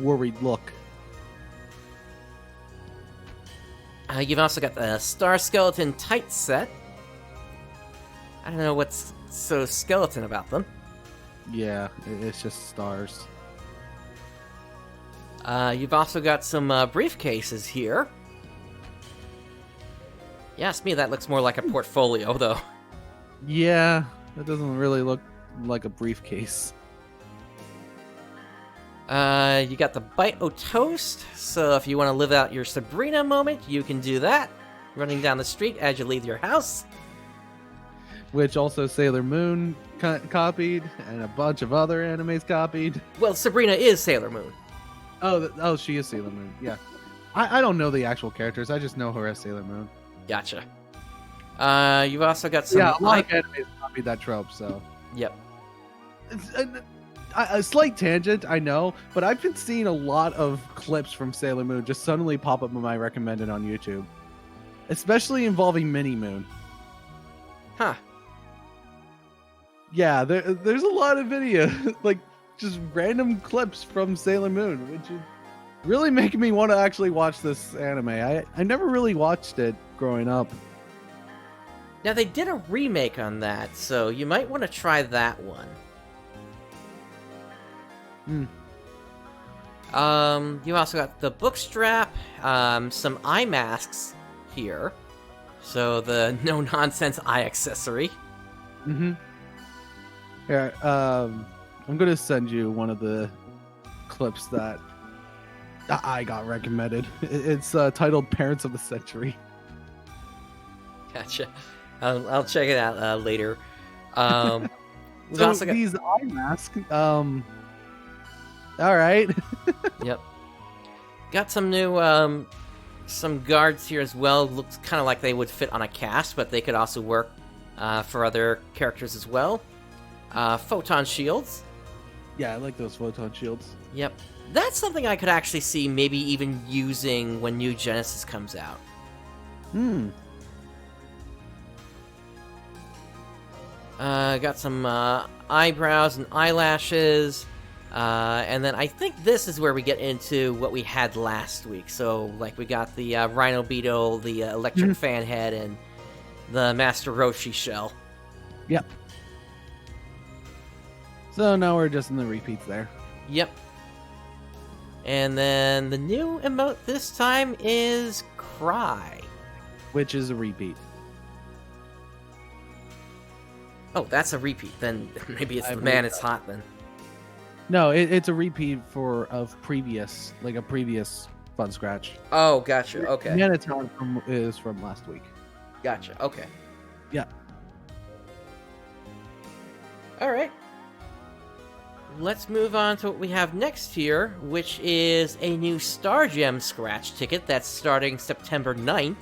worried look. You've also got the Star Skeleton tight set. I don't know what's so skeleton about them. Yeah, it's just stars. You've also got some briefcases here. Yes, me, that looks more like a portfolio, though. Yeah, that doesn't really look like a briefcase. You got the Bite O Toast, so if you want to live out your Sabrina moment, you can do that. Running down the street as you leave your house. Which also Sailor Moon copied, and a bunch of other animes copied. Well, Sabrina is Sailor Moon. Oh, she is Sailor Moon, yeah. I don't know the actual characters, I just know her as Sailor Moon. Gotcha. You've also got some... Yeah, a lot of animes copied that trope, so... Yep. A slight tangent, I know, but I've been seeing a lot of clips from Sailor Moon just suddenly pop up in my recommended on YouTube. Especially involving Mini Moon. Huh. Yeah, there's a lot of videos, like, just random clips from Sailor Moon, which is really making me want to actually watch this anime. I never really watched it growing up. Now, they did a remake on that, so you might want to try that one. You also got the book strap, some eye masks here. So the no-nonsense eye accessory. Yeah, I'm going to send you one of the clips that I got recommended. It's titled Parents of the Century. Gotcha. I'll check it out later. So these eye masks, all right. Yep. Got some new some guards here as well. Looks kind of like they would fit on a cast, but they could also work for other characters as well. Photon Shields. Yeah, I like those Photon Shields. Yep. That's something I could actually see maybe even using when New Genesis comes out. Got some eyebrows and eyelashes. And then I think this is where we get into what we had last week. So, like, we got the Rhino Beetle, the Electric Fan Head, and the Master Roshi shell. Yep. So now we're just in the repeats there. Yep. And then the new emote this time is Cry. Which is a repeat. Oh, that's a repeat. Then maybe it's the Man It's Hot then. No, it's a repeat of previous, like a previous Fun Scratch. Oh, gotcha. Okay. Man It's Hot is from last week. Gotcha. Okay. Yeah. All right. Let's move on to what we have next here, which is a new Star Gem Scratch ticket that's starting September 9th.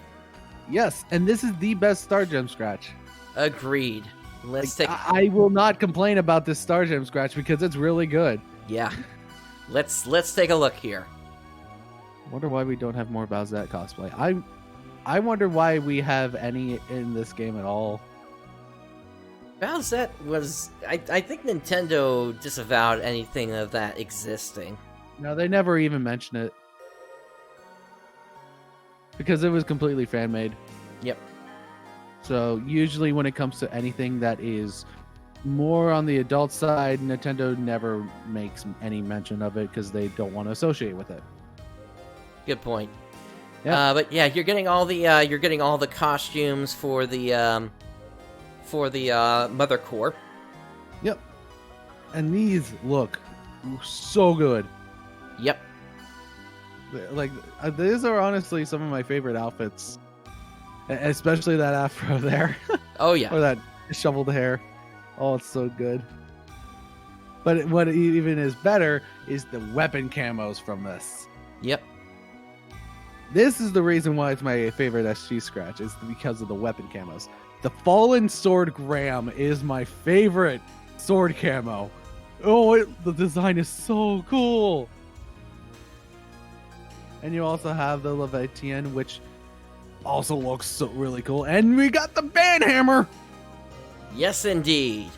Yes, and this is the best Star Gem Scratch. Agreed. I will not complain about this Star Gem Scratch because it's really good. Yeah. Let's take a look here. Wonder why we don't have more Bowsette cosplay. I wonder why we have any in this game at all. Bowsette was... I think Nintendo disavowed anything of that existing. No, they never even mentioned it. Because it was completely fan-made. Yep. So usually when it comes to anything that is more on the adult side, Nintendo never makes any mention of it because they don't want to associate with it. Good point. Yeah. But yeah, you're getting all the costumes for the Mother Core. Yep. And these look so good. Yep. Like these are honestly some of my favorite outfits, especially that afro there. Oh yeah. Or that shoveled hair. Oh, it's so good. But what even is better is the weapon camos from this. Yep. This is the reason why it's my favorite SG scratch, is because of the weapon camos. The Fallen Sword Graham is my favorite sword camo. Oh, the design is so cool. And you also have the Levitian, which also looks so really cool. And we got the Banhammer! Yes, indeed.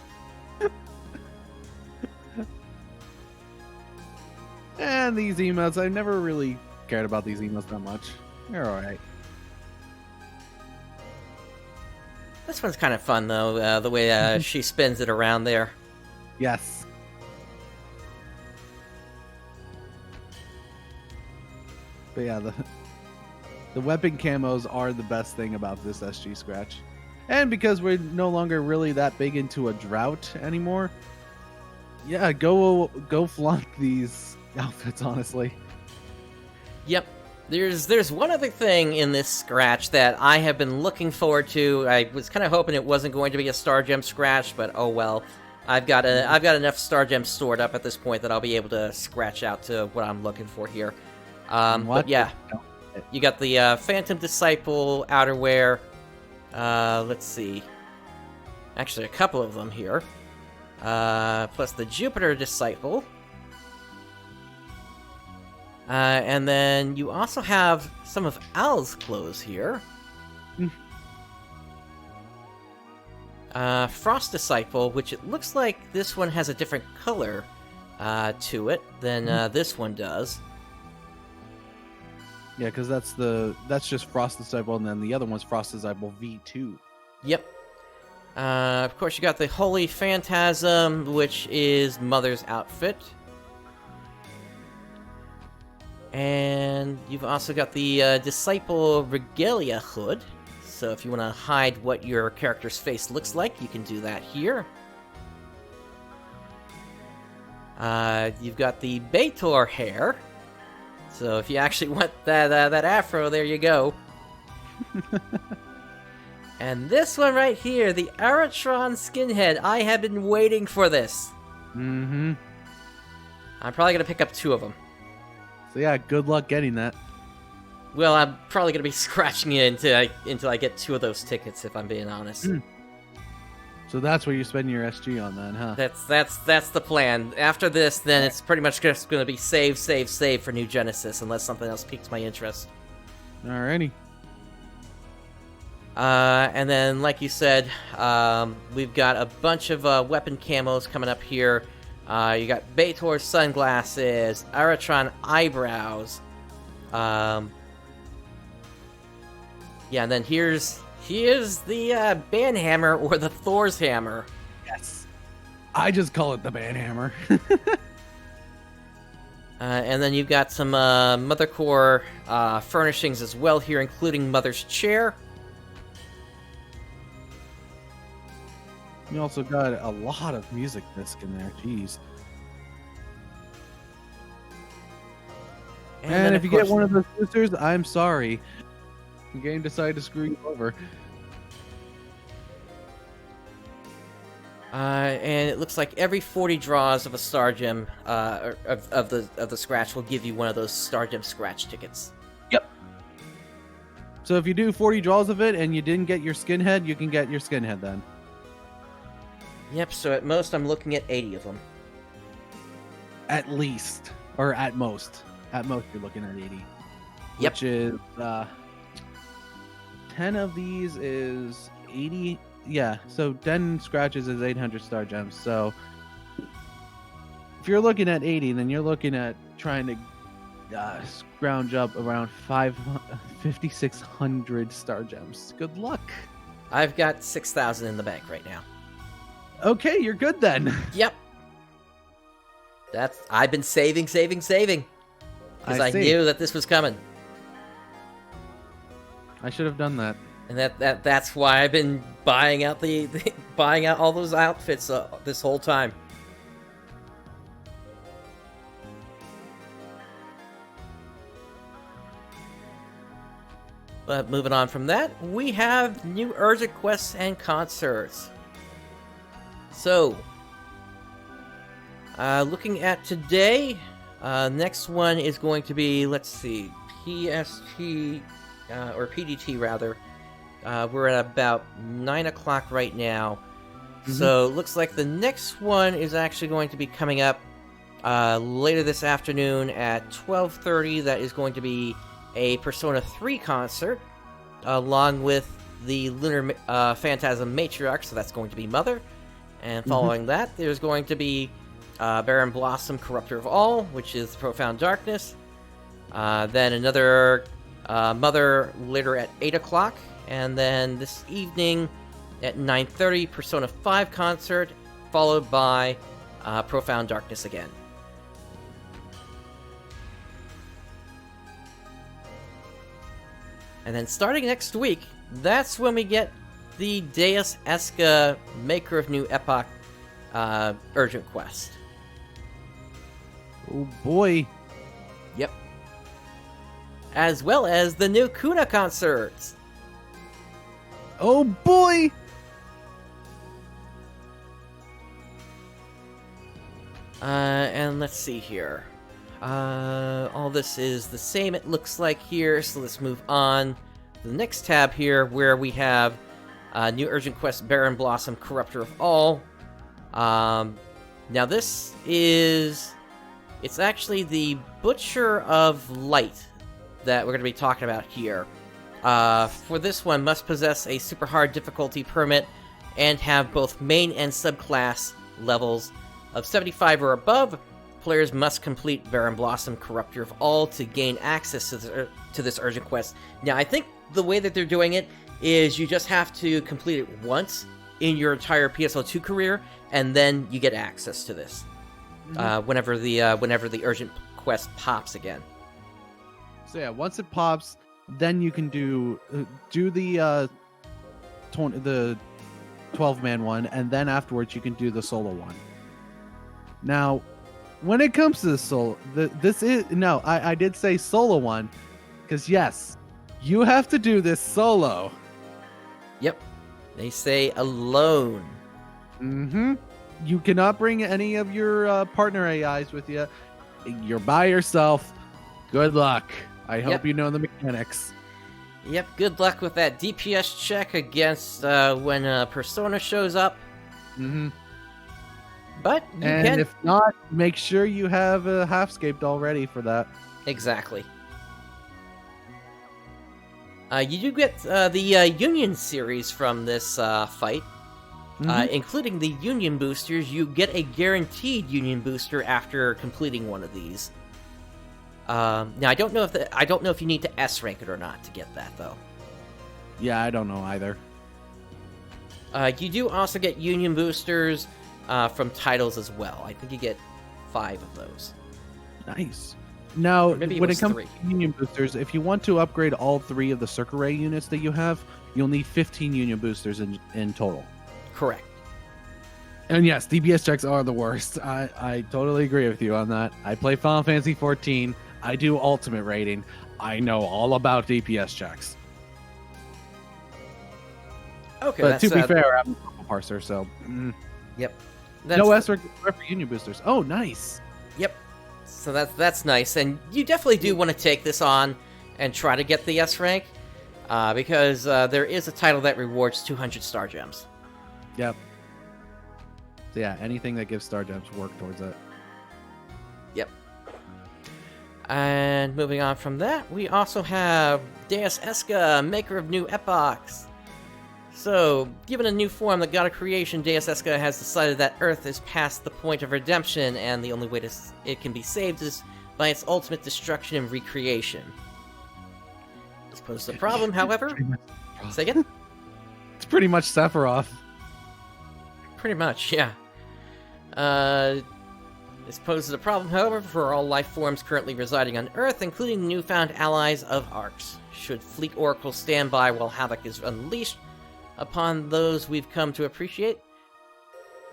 And these emotes, I've never really cared about these emotes that much. They're alright. This one's kind of fun, though, the way she spins it around there. Yes. But yeah, the weapon camos are the best thing about this SG scratch. And because we're no longer really that big into a drought anymore, yeah, go flaunt these outfits, honestly. Yep. There's one other thing in this scratch that I have been looking forward to. I was kind of hoping it wasn't going to be a Star Gem scratch, but oh well. I've got enough Star Gems stored up at this point that I'll be able to scratch out to what I'm looking for here. But yeah, you got the Phantom Disciple outerwear. Let's see. Actually, a couple of them here. Plus the Jupiter Disciple. And then you also have some of Al's clothes here. Frost Disciple, which it looks like this one has a different color to it than this one does. Yeah, because that's just Frost Disciple, and then the other one's Frost Disciple V2. Yep. Of course, you got the Holy Phantasm, which is Mother's outfit. And you've also got the Disciple Regalia hood. So if you want to hide what your character's face looks like, you can do that here. You've got the Baitor hair. So if you actually want that afro, there you go. And this one right here, the Aerotron Skinhead. I have been waiting for this. Mm-hmm. I'm probably going to pick up 2 of them. So yeah, good luck getting that. Well, I'm probably going to be scratching it until I get 2 of those tickets, if I'm being honest. So that's what you're spending your SG on then, huh? That's the plan. After this, then it's pretty much just going to be save for New Genesis, unless something else piques my interest. Alrighty. And then, like you said, we've got a bunch of weapon camos coming up here. You got Baitor sunglasses, Aerotron eyebrows. Yeah, and then here's the Banhammer, or the Thor's hammer. Yes. I just call it the Banhammer. And then you've got some Mother Core furnishings as well here, including Mother's chair. You also got a lot of music disc in there. Jeez. And if you get one of those boosters, I'm sorry. The game decided to screw you over. And it looks like every 40 draws of a Star Gem of the scratch will give you one of those Star Gem scratch tickets. Yep. So if you do 40 draws of it and you didn't get your skinhead, you can get your skinhead then. Yep, so at most I'm looking at 80 of them. At least. Or at most. At most you're looking at 80. Yep. Which is 10 of these is 80 yeah. So Den Scratches is 800 star gems. So if you're looking at 80, then you're looking at trying to scrounge up around 5,600 star gems. Good luck. I've got 6,000 in the bank right now. Okay, you're good then. Yep. I've been saving. Because I knew that this was coming. I should have done that. And that's why I've been buying out buying out all those outfits this whole time. But moving on from that, we have new urgent quests and concerts. So, looking at today, next one is going to be, let's see, PST, or PDT rather. We're at about 9 o'clock right now. Mm-hmm. So, looks like the next one is actually going to be coming up later this afternoon at 12:30. That is going to be a Persona 3 concert, along with the Lunar Phantasm Matriarch, so that's going to be Mother. And following that, there's going to be Baron Blossom, Corruptor of All, which is Profound Darkness. Then another Mother later at 8 o'clock. And then this evening at 9:30, Persona 5 concert, followed by Profound Darkness again. And then starting next week, that's when we get the Deus Esca Maker of New Epoch urgent quest. Oh boy. Yep. As well as the new Kuna concerts. Oh boy. And let's see here. All this is the same, it looks like here, so let's move on to the next tab here, where we have new urgent quest, Baron Blossom, Corruptor of All. Now this is... it's actually the Butcher of Light that we're going to be talking about here. For this one, must possess a super hard difficulty permit and have both main and subclass levels of 75 or above. Players must complete Baron Blossom, Corruptor of All to gain access to this urgent quest. Now, I think the way that they're doing it is you just have to complete it once in your entire PSO2 career, and then you get access to this whenever the urgent quest pops again. So yeah, once it pops, then you can do the 12-man one, and then afterwards you can do the solo one. Now, when it comes to the solo, I did say solo one, because yes, you have to do this solo. Yep, they say alone. Mm-hmm. You cannot bring any of your partner AIs with you. You're by yourself. Good luck. I hope you know the mechanics. Yep, good luck with that DPS check against when Persona shows up. Mm-hmm. But if not, make sure you have a half-scaped already for that. Exactly. You do get the Union series from this fight, including the Union boosters. You get a guaranteed Union booster after completing one of these. Now I don't know if you need to S rank it or not to get that though. Yeah, I don't know either. You do also get Union boosters from titles as well. I think you get 5 of those. Nice. Now, when it comes to Union boosters, if you want to upgrade all 3 of the Circle Ray units that you have, you'll need 15 Union boosters in total. Correct. And yes, DPS checks are the worst. I totally agree with you on that. I play Final Fantasy 14. I do Ultimate rating. I know all about DPS checks. Okay, but to be fair, I'm a parser, so... Yep. No S for Union boosters. Oh, nice. Yep. So that's nice, and you definitely do want to take this on and try to get the S rank, because there is a title that rewards 200 star gems. Yep. So yeah, anything that gives star gems, work towards it. Yep. And moving on from that, we also have Deus Esca, Maker of New Epochs. So, given a new form, the god of creation, Deus Eska, has decided that Earth is past the point of redemption, and the only way it can be saved is by its ultimate destruction and recreation. This poses a problem, however. Say again? It's pretty much Sephiroth. Pretty much, yeah. This poses a problem, however, for all life forms currently residing on Earth, including newfound allies of ARKS. Should Fleet Oracle stand by while havoc is unleashed upon those we've come to appreciate?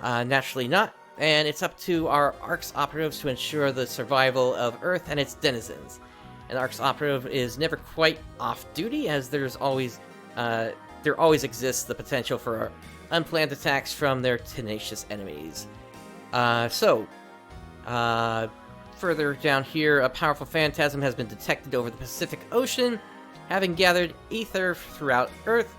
Naturally not, and it's up to our ARKS operatives to ensure the survival of Earth and its denizens. An ARKS operative is never quite off-duty, as there always exists the potential for unplanned attacks from their tenacious enemies. Further down here, a powerful phantasm has been detected over the Pacific Ocean, having gathered ether throughout Earth.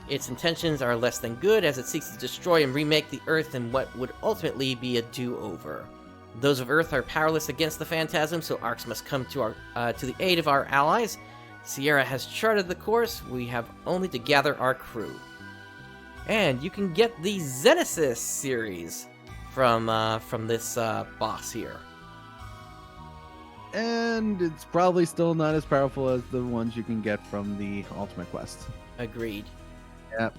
Its intentions are less than good, as it seeks to destroy and remake the Earth in what would ultimately be a do-over. Those of Earth are powerless against the phantasm, so ARKS must come to the aid of our allies. Sierra has charted the course. We have only to gather our crew. And you can get the Xenesis series from this boss here. And it's probably still not as powerful as the ones you can get from the Ultimate Quest. Agreed. Yep.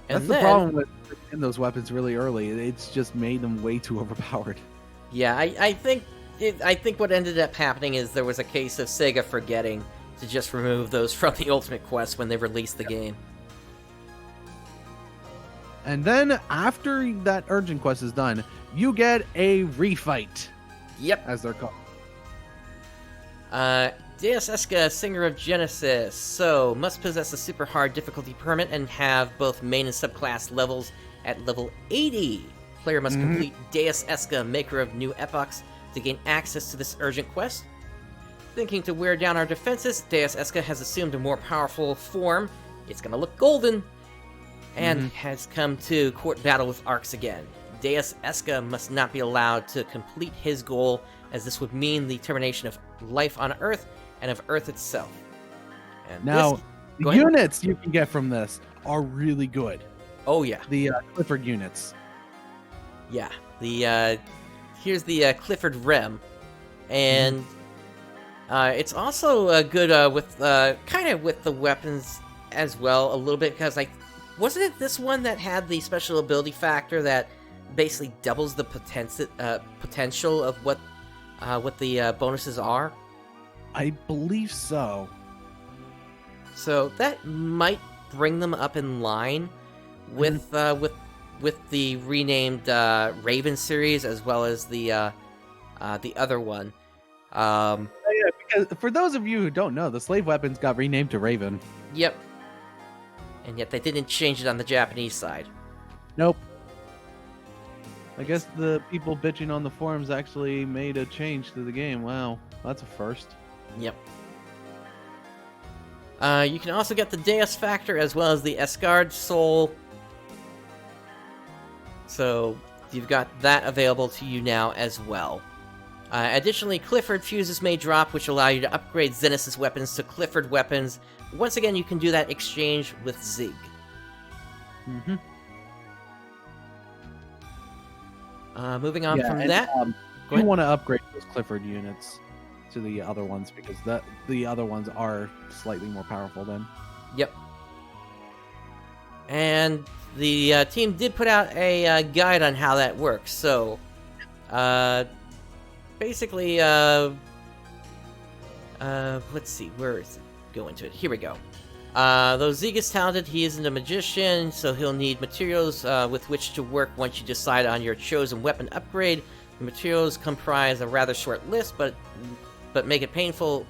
And That's the problem with getting those weapons really early. It's just made them way too overpowered. Yeah, I think what ended up happening is there was a case of Sega forgetting to just remove those from the Ultimate Quest when they released the game. And then, after that urgent quest is done, you get a refight. Yep. As they're called. Deus Eska, Singer of Genesis. So, must possess a super hard difficulty permit and have both main and subclass levels at level 80. Player must complete Deus Eska, Maker of New Epochs, to gain access to this urgent quest. Thinking to wear down our defenses, Deus Eska has assumed a more powerful form. It's gonna look golden. And has come to court battle with ARKS again. Deus Eska must not be allowed to complete his goal, as this would mean the termination of life on Earth and of Earth itself. And now, the units you can get from this are really good. Oh yeah, the Clifford units. Yeah, here's the Clifford Rem, and it's also good with kind of with the weapons as well a little bit, because wasn't it this one that had the special ability factor that basically doubles the potential of what the bonuses are? I believe so. So that might bring them up in line with the renamed Raven series, as well as the other one. Yeah, because for those of you who don't know, the slave weapons got renamed to Raven. Yep. And yet they didn't change it on the Japanese side. Nope. I guess the people bitching on the forums actually made a change to the game. Wow, that's a first. Yep. You can also get the Deus Factor as well as the Escard Soul. So you've got that available to you now as well. Additionally, Clifford fuses may drop, which allow you to upgrade Xenesis weapons to Clifford weapons. Once again, you can do that exchange with Zig. Moving on from that, you want to upgrade those Clifford units to the other ones, because the other ones are slightly more powerful then. Yep. And the team did put out a guide on how that works. So, basically, let's see, where is it? Go into it. Here we go. Though Zig is talented, he isn't a magician, so he'll need materials with which to work once you decide on your chosen weapon upgrade. The materials comprise a rather short list, but make it painful.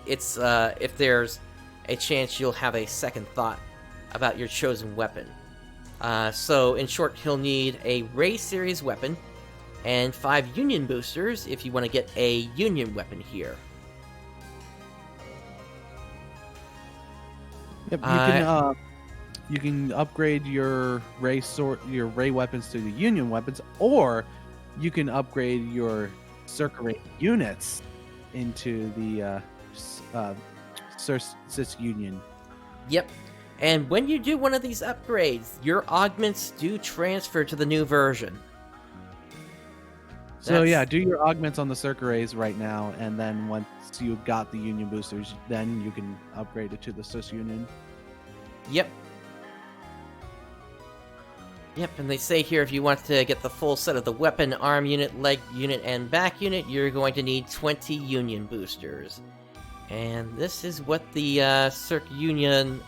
It's if there's a chance you'll have a second thought about your chosen weapon. So, in short, he'll need a Ray Series weapon and 5 Union boosters if you want to get a Union weapon here. Yep, you can upgrade your Ray weapons to the Union weapons, or you can upgrade your Circuit units into the Cis Union. Yep. And when you do one of these upgrades, your augments do transfer to the new version. So yeah, do your augments on the Circa Rays right now, and then once you got the Union boosters, then you can upgrade it to the Sus Union. Yep. Yep, and they say here if you want to get the full set of the weapon, arm unit, leg unit, and back unit, you're going to need 20 Union boosters. And this is what the Circa Union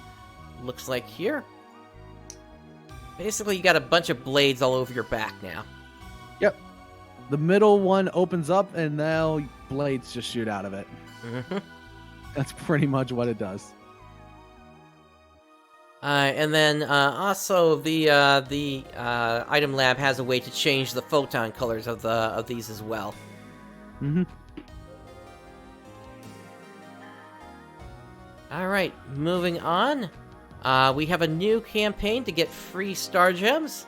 looks like here. Basically, you got a bunch of blades all over your back now. Yep. The middle one opens up, and now blades just shoot out of it. Mm-hmm. That's pretty much what it does. And then also the item lab has a way to change the photon colors of these as well. Mm-hmm. All right, moving on. We have a new campaign to get free star gems.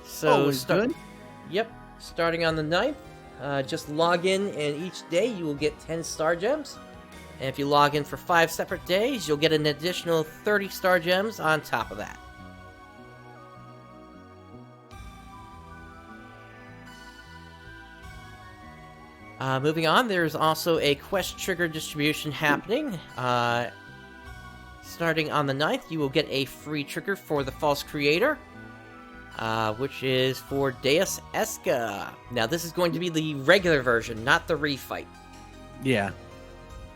So good. Yep, starting on the 9th. Just log in, and each day you will get 10 star gems. And if you log in for 5 separate days, you'll get an additional 30 star gems on top of that. Moving on, there's also a quest trigger distribution happening. Starting on the 9th, you will get a free trigger for the False Creator, which is for Deus Esca. Now, this is going to be the regular version, not the refight. Yeah.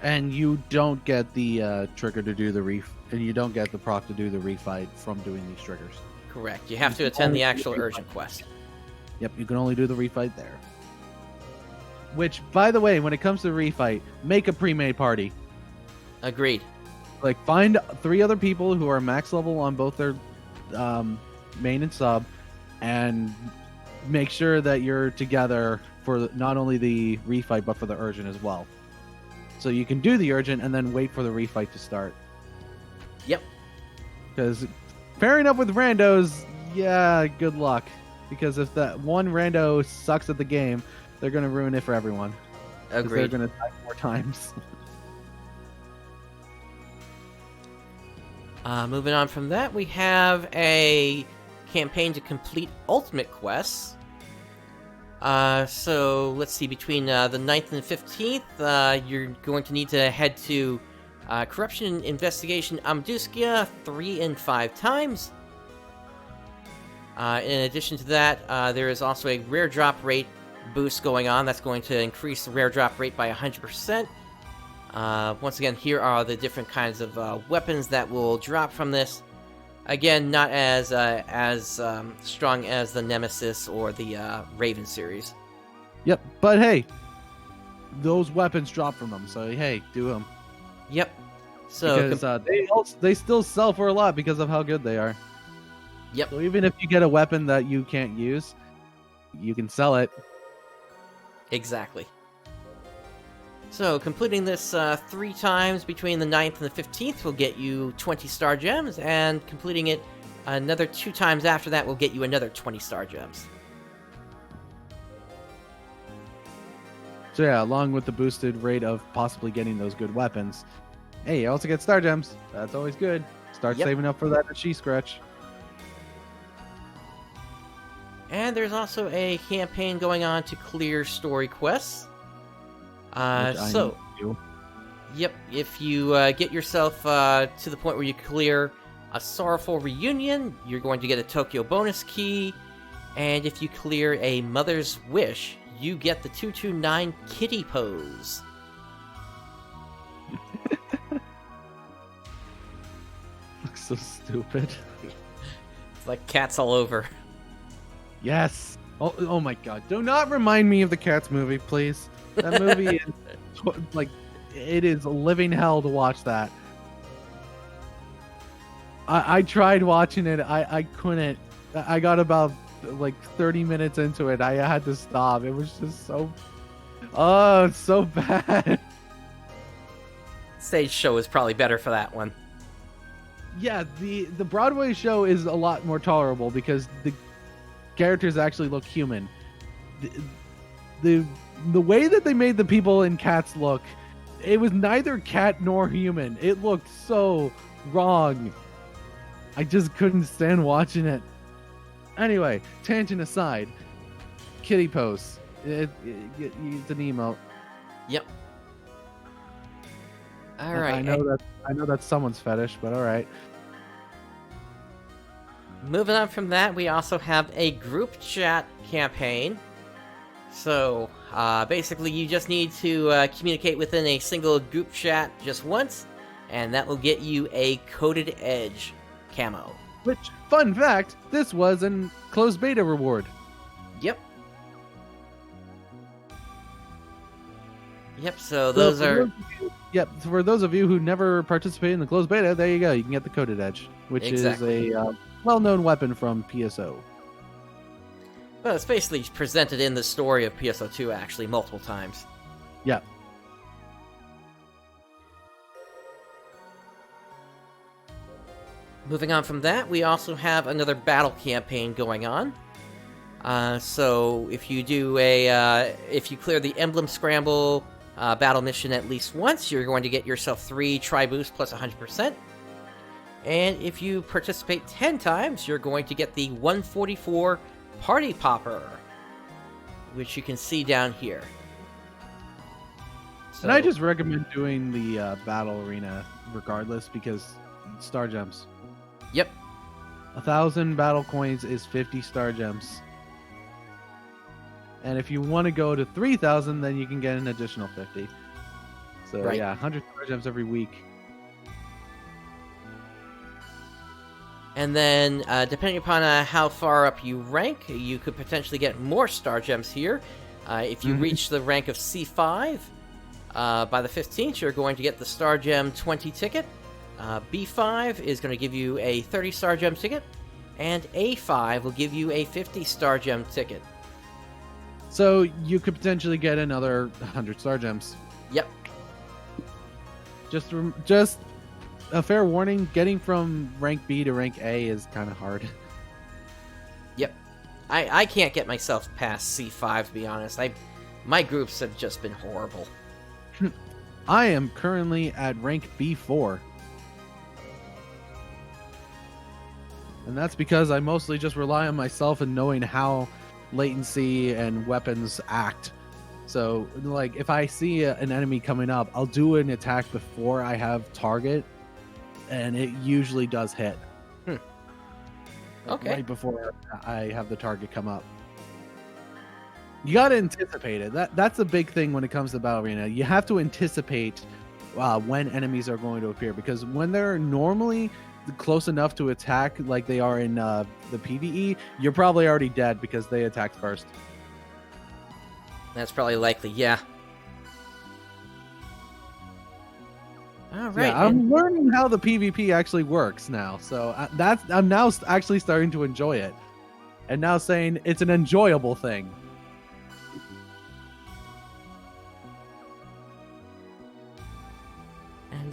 And you don't get the trigger to do the and you don't get the proc to do the refight from doing these triggers. Correct. You have to attend the actual urgent quest. Yep, you can only do the refight there. Which, by the way, when it comes to refight, make a pre-made party. Agreed. Like, find 3 other people who are max level on both their main and sub, and make sure that you're together for not only the refight, but for the urgent as well. So you can do the urgent and then wait for the refight to start. Yep. Because pairing up with randos, yeah, good luck. Because if that one rando sucks at the game, they're going to ruin it for everyone. Agreed. They're going to die more times. Moving on from that, we have a campaign to complete ultimate quests. So let's see, between the 9th and the 15th, you're going to need to head to Corruption Investigation Amduskia 3 and 5 times. In addition to that, there is also a rare drop rate boost going on that's going to increase the rare drop rate by 100%. Once again, here are the different kinds of weapons that will drop from this. Again, not as strong as the Nemesis or the Raven series. Yep, but hey, those weapons drop from them, so hey, do them. Yep. So because they still sell for a lot because of how good they are. Yep. So even if you get a weapon that you can't use, you can sell it. Exactly. So, completing this 3 times between the 9th and the 15th will get you 20 star gems, and completing it another 2 times after that will get you another 20 star gems. So yeah, along with the boosted rate of possibly getting those good weapons, hey, you also get star gems. That's always good. Start saving up for that at She-Scratch. And there's also a campaign going on to clear story quests. Yep, if you get yourself to the point where you clear a Sorrowful Reunion, you're going to get a Tokyo bonus key, and if you clear a Mother's Wish, you get the 229 Kitty Pose. Looks so stupid. It's like cats all over. Yes. Oh my god. Do not remind me of the Cats movie, please. That movie is like, it is living hell to watch that. I tried watching it. I couldn't. I got about like 30 minutes into it. I had to stop. It was just so... Oh, it's so bad. Stage show is probably better for that one. Yeah, the Broadway show is a lot more tolerable because the characters actually look human. The way that they made the people in Cats look, it was neither cat nor human. It looked so wrong. I just couldn't stand watching it. Anyway, tangent aside, kitty pose. It's an emote. Yep. All right. I know that's someone's fetish, but all right. Moving on from that, we also have a group chat campaign. So, basically, you just need to communicate within a single group chat just once, and that will get you a Coded Edge camo. Which, fun fact, this was a closed beta reward. Yep. Yep, so those are... Yep, for those of you who never participated in the closed beta, there you go. You can get the Coded Edge, which is a well-known weapon from PSO. Well, it's basically presented in the story of PSO2, actually, multiple times. Yeah. Moving on from that, we also have another battle campaign going on. So if you do if you clear the Emblem Scramble battle mission at least once, you're going to get yourself 3 Tri-Boost plus 100%. And if you participate 10 times, you're going to get the 144 Party Popper, which you can see down here. So, and I just recommend doing the battle arena regardless, because star gems. Yep. 1,000 battle coins is 50 star gems. And if you want to go to 3,000, then you can get an additional 50. So right. Yeah, 100 star gems every week. And then, depending upon how far up you rank, you could potentially get more star gems here. If you reach the rank of C5, by the 15th, you're going to get the Star Gem 20 ticket. B5 is going to give you a 30 Star Gem ticket. And A5 will give you a 50 Star Gem ticket. So you could potentially get another 100 star gems. Yep. Just a fair warning, getting from rank B to rank A is kind of hard. Yep. I can't get myself past C5, to be honest. My groups have just been horrible. I am currently at rank B4. And that's because I mostly just rely on myself and knowing how latency and weapons act. So, like, if I see an enemy coming up, I'll do an attack before I have target, and it usually does hit. Okay. Right before I have the target come up. You got to anticipate it. That's a big thing when it comes to Battle Arena. You have to anticipate when enemies are going to appear, because when they're normally close enough to attack like they are in the PvE, you're probably already dead because they attacked first. That's probably likely, yeah. All right. Yeah, I'm learning how the PvP actually works now, so I'm now actually starting to enjoy it, and now saying it's an enjoyable thing.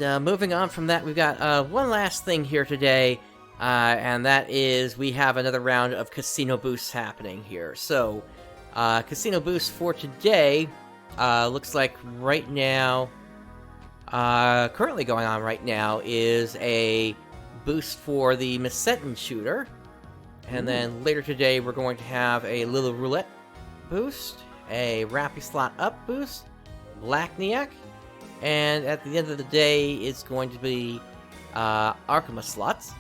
And moving on from that, we've got one last thing here today, and that is we have another round of casino boosts happening here. So, casino boost for today looks like right now, currently going on right now, is a boost for the Macetin shooter. And then later today, we're going to have a Little Roulette boost, a Rappy Slot Up boost, Blackniac, and at the end of the day, it's going to be Arkema slots.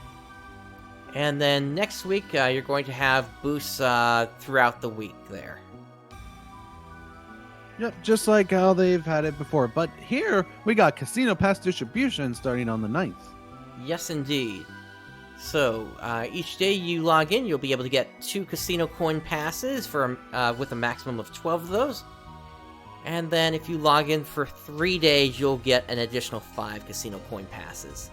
And then next week, you're going to have boosts throughout the week there. Yep, just like how they've had it before. But here, we got Casino Pass distribution starting on the 9th. Yes, indeed. So, each day you log in, you'll be able to get 2 casino coin passes for with a maximum of 12 of those. And then if you log in for 3 days, you'll get an additional 5 casino coin passes.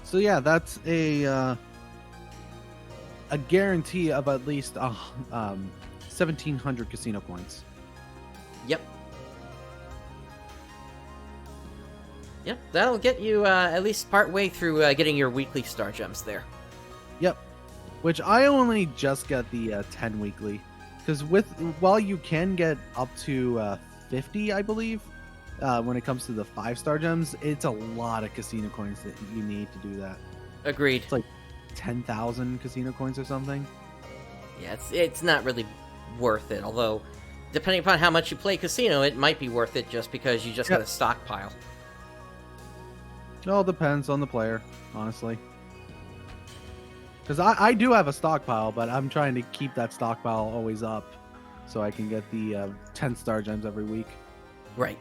So yeah, that's a guarantee of at least 1,700 casino coins. Yep. Yep, that'll get you at least part way through getting your weekly star gems there. Yep, which I only just get the 10 weekly, because while you can get up to 50, I believe, when it comes to the 5-star gems, it's a lot of casino coins that you need to do that. Agreed. It's like 10,000 casino coins or something. Yeah, it's not really worth it. Although, depending upon how much you play casino, it might be worth it just because you just got a stockpile. It all depends on the player, honestly. Because I do have a stockpile, but I'm trying to keep that stockpile always up so I can get the 10-star gems every week. Right.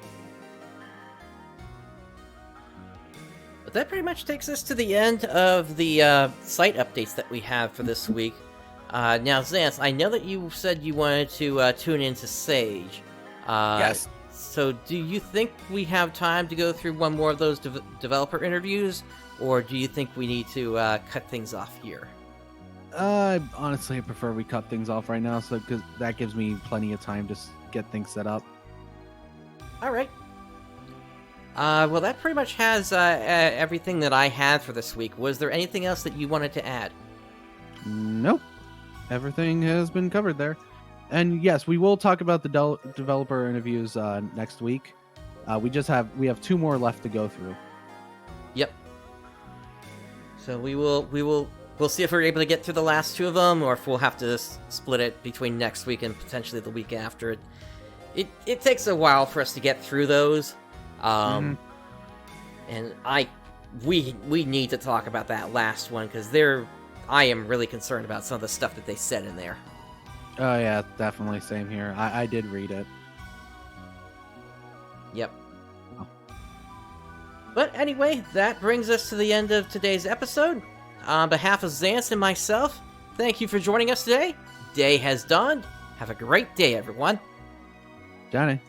But that pretty much takes us to the end of the site updates that we have for this week. Now, Zance, I know that you said you wanted to tune into Sage. Yes. So do you think we have time to go through one more of those developer interviews, or do you think we need to cut things off here? Honestly, I prefer we cut things off right now, so because that gives me plenty of time to get things set up. All right. Well, that pretty much has everything that I had for this week. Was there anything else that you wanted to add? Nope. Everything has been covered there. And yes, we will talk about the developer interviews next week. We have 2 more left to go through. Yep. So we'll see if we're able to get through the last 2 of them, or if we'll have to split it between next week and potentially the week after. It takes a while for us to get through those. And we need to talk about that last one, because I am really concerned about some of the stuff that they said in there. Oh yeah, definitely. Same here. I did read it. Yep. Oh. But anyway, that brings us to the end of today's episode. On behalf of Zance and myself, thank you for joining us today. Day has dawned. Have a great day, everyone. Johnny.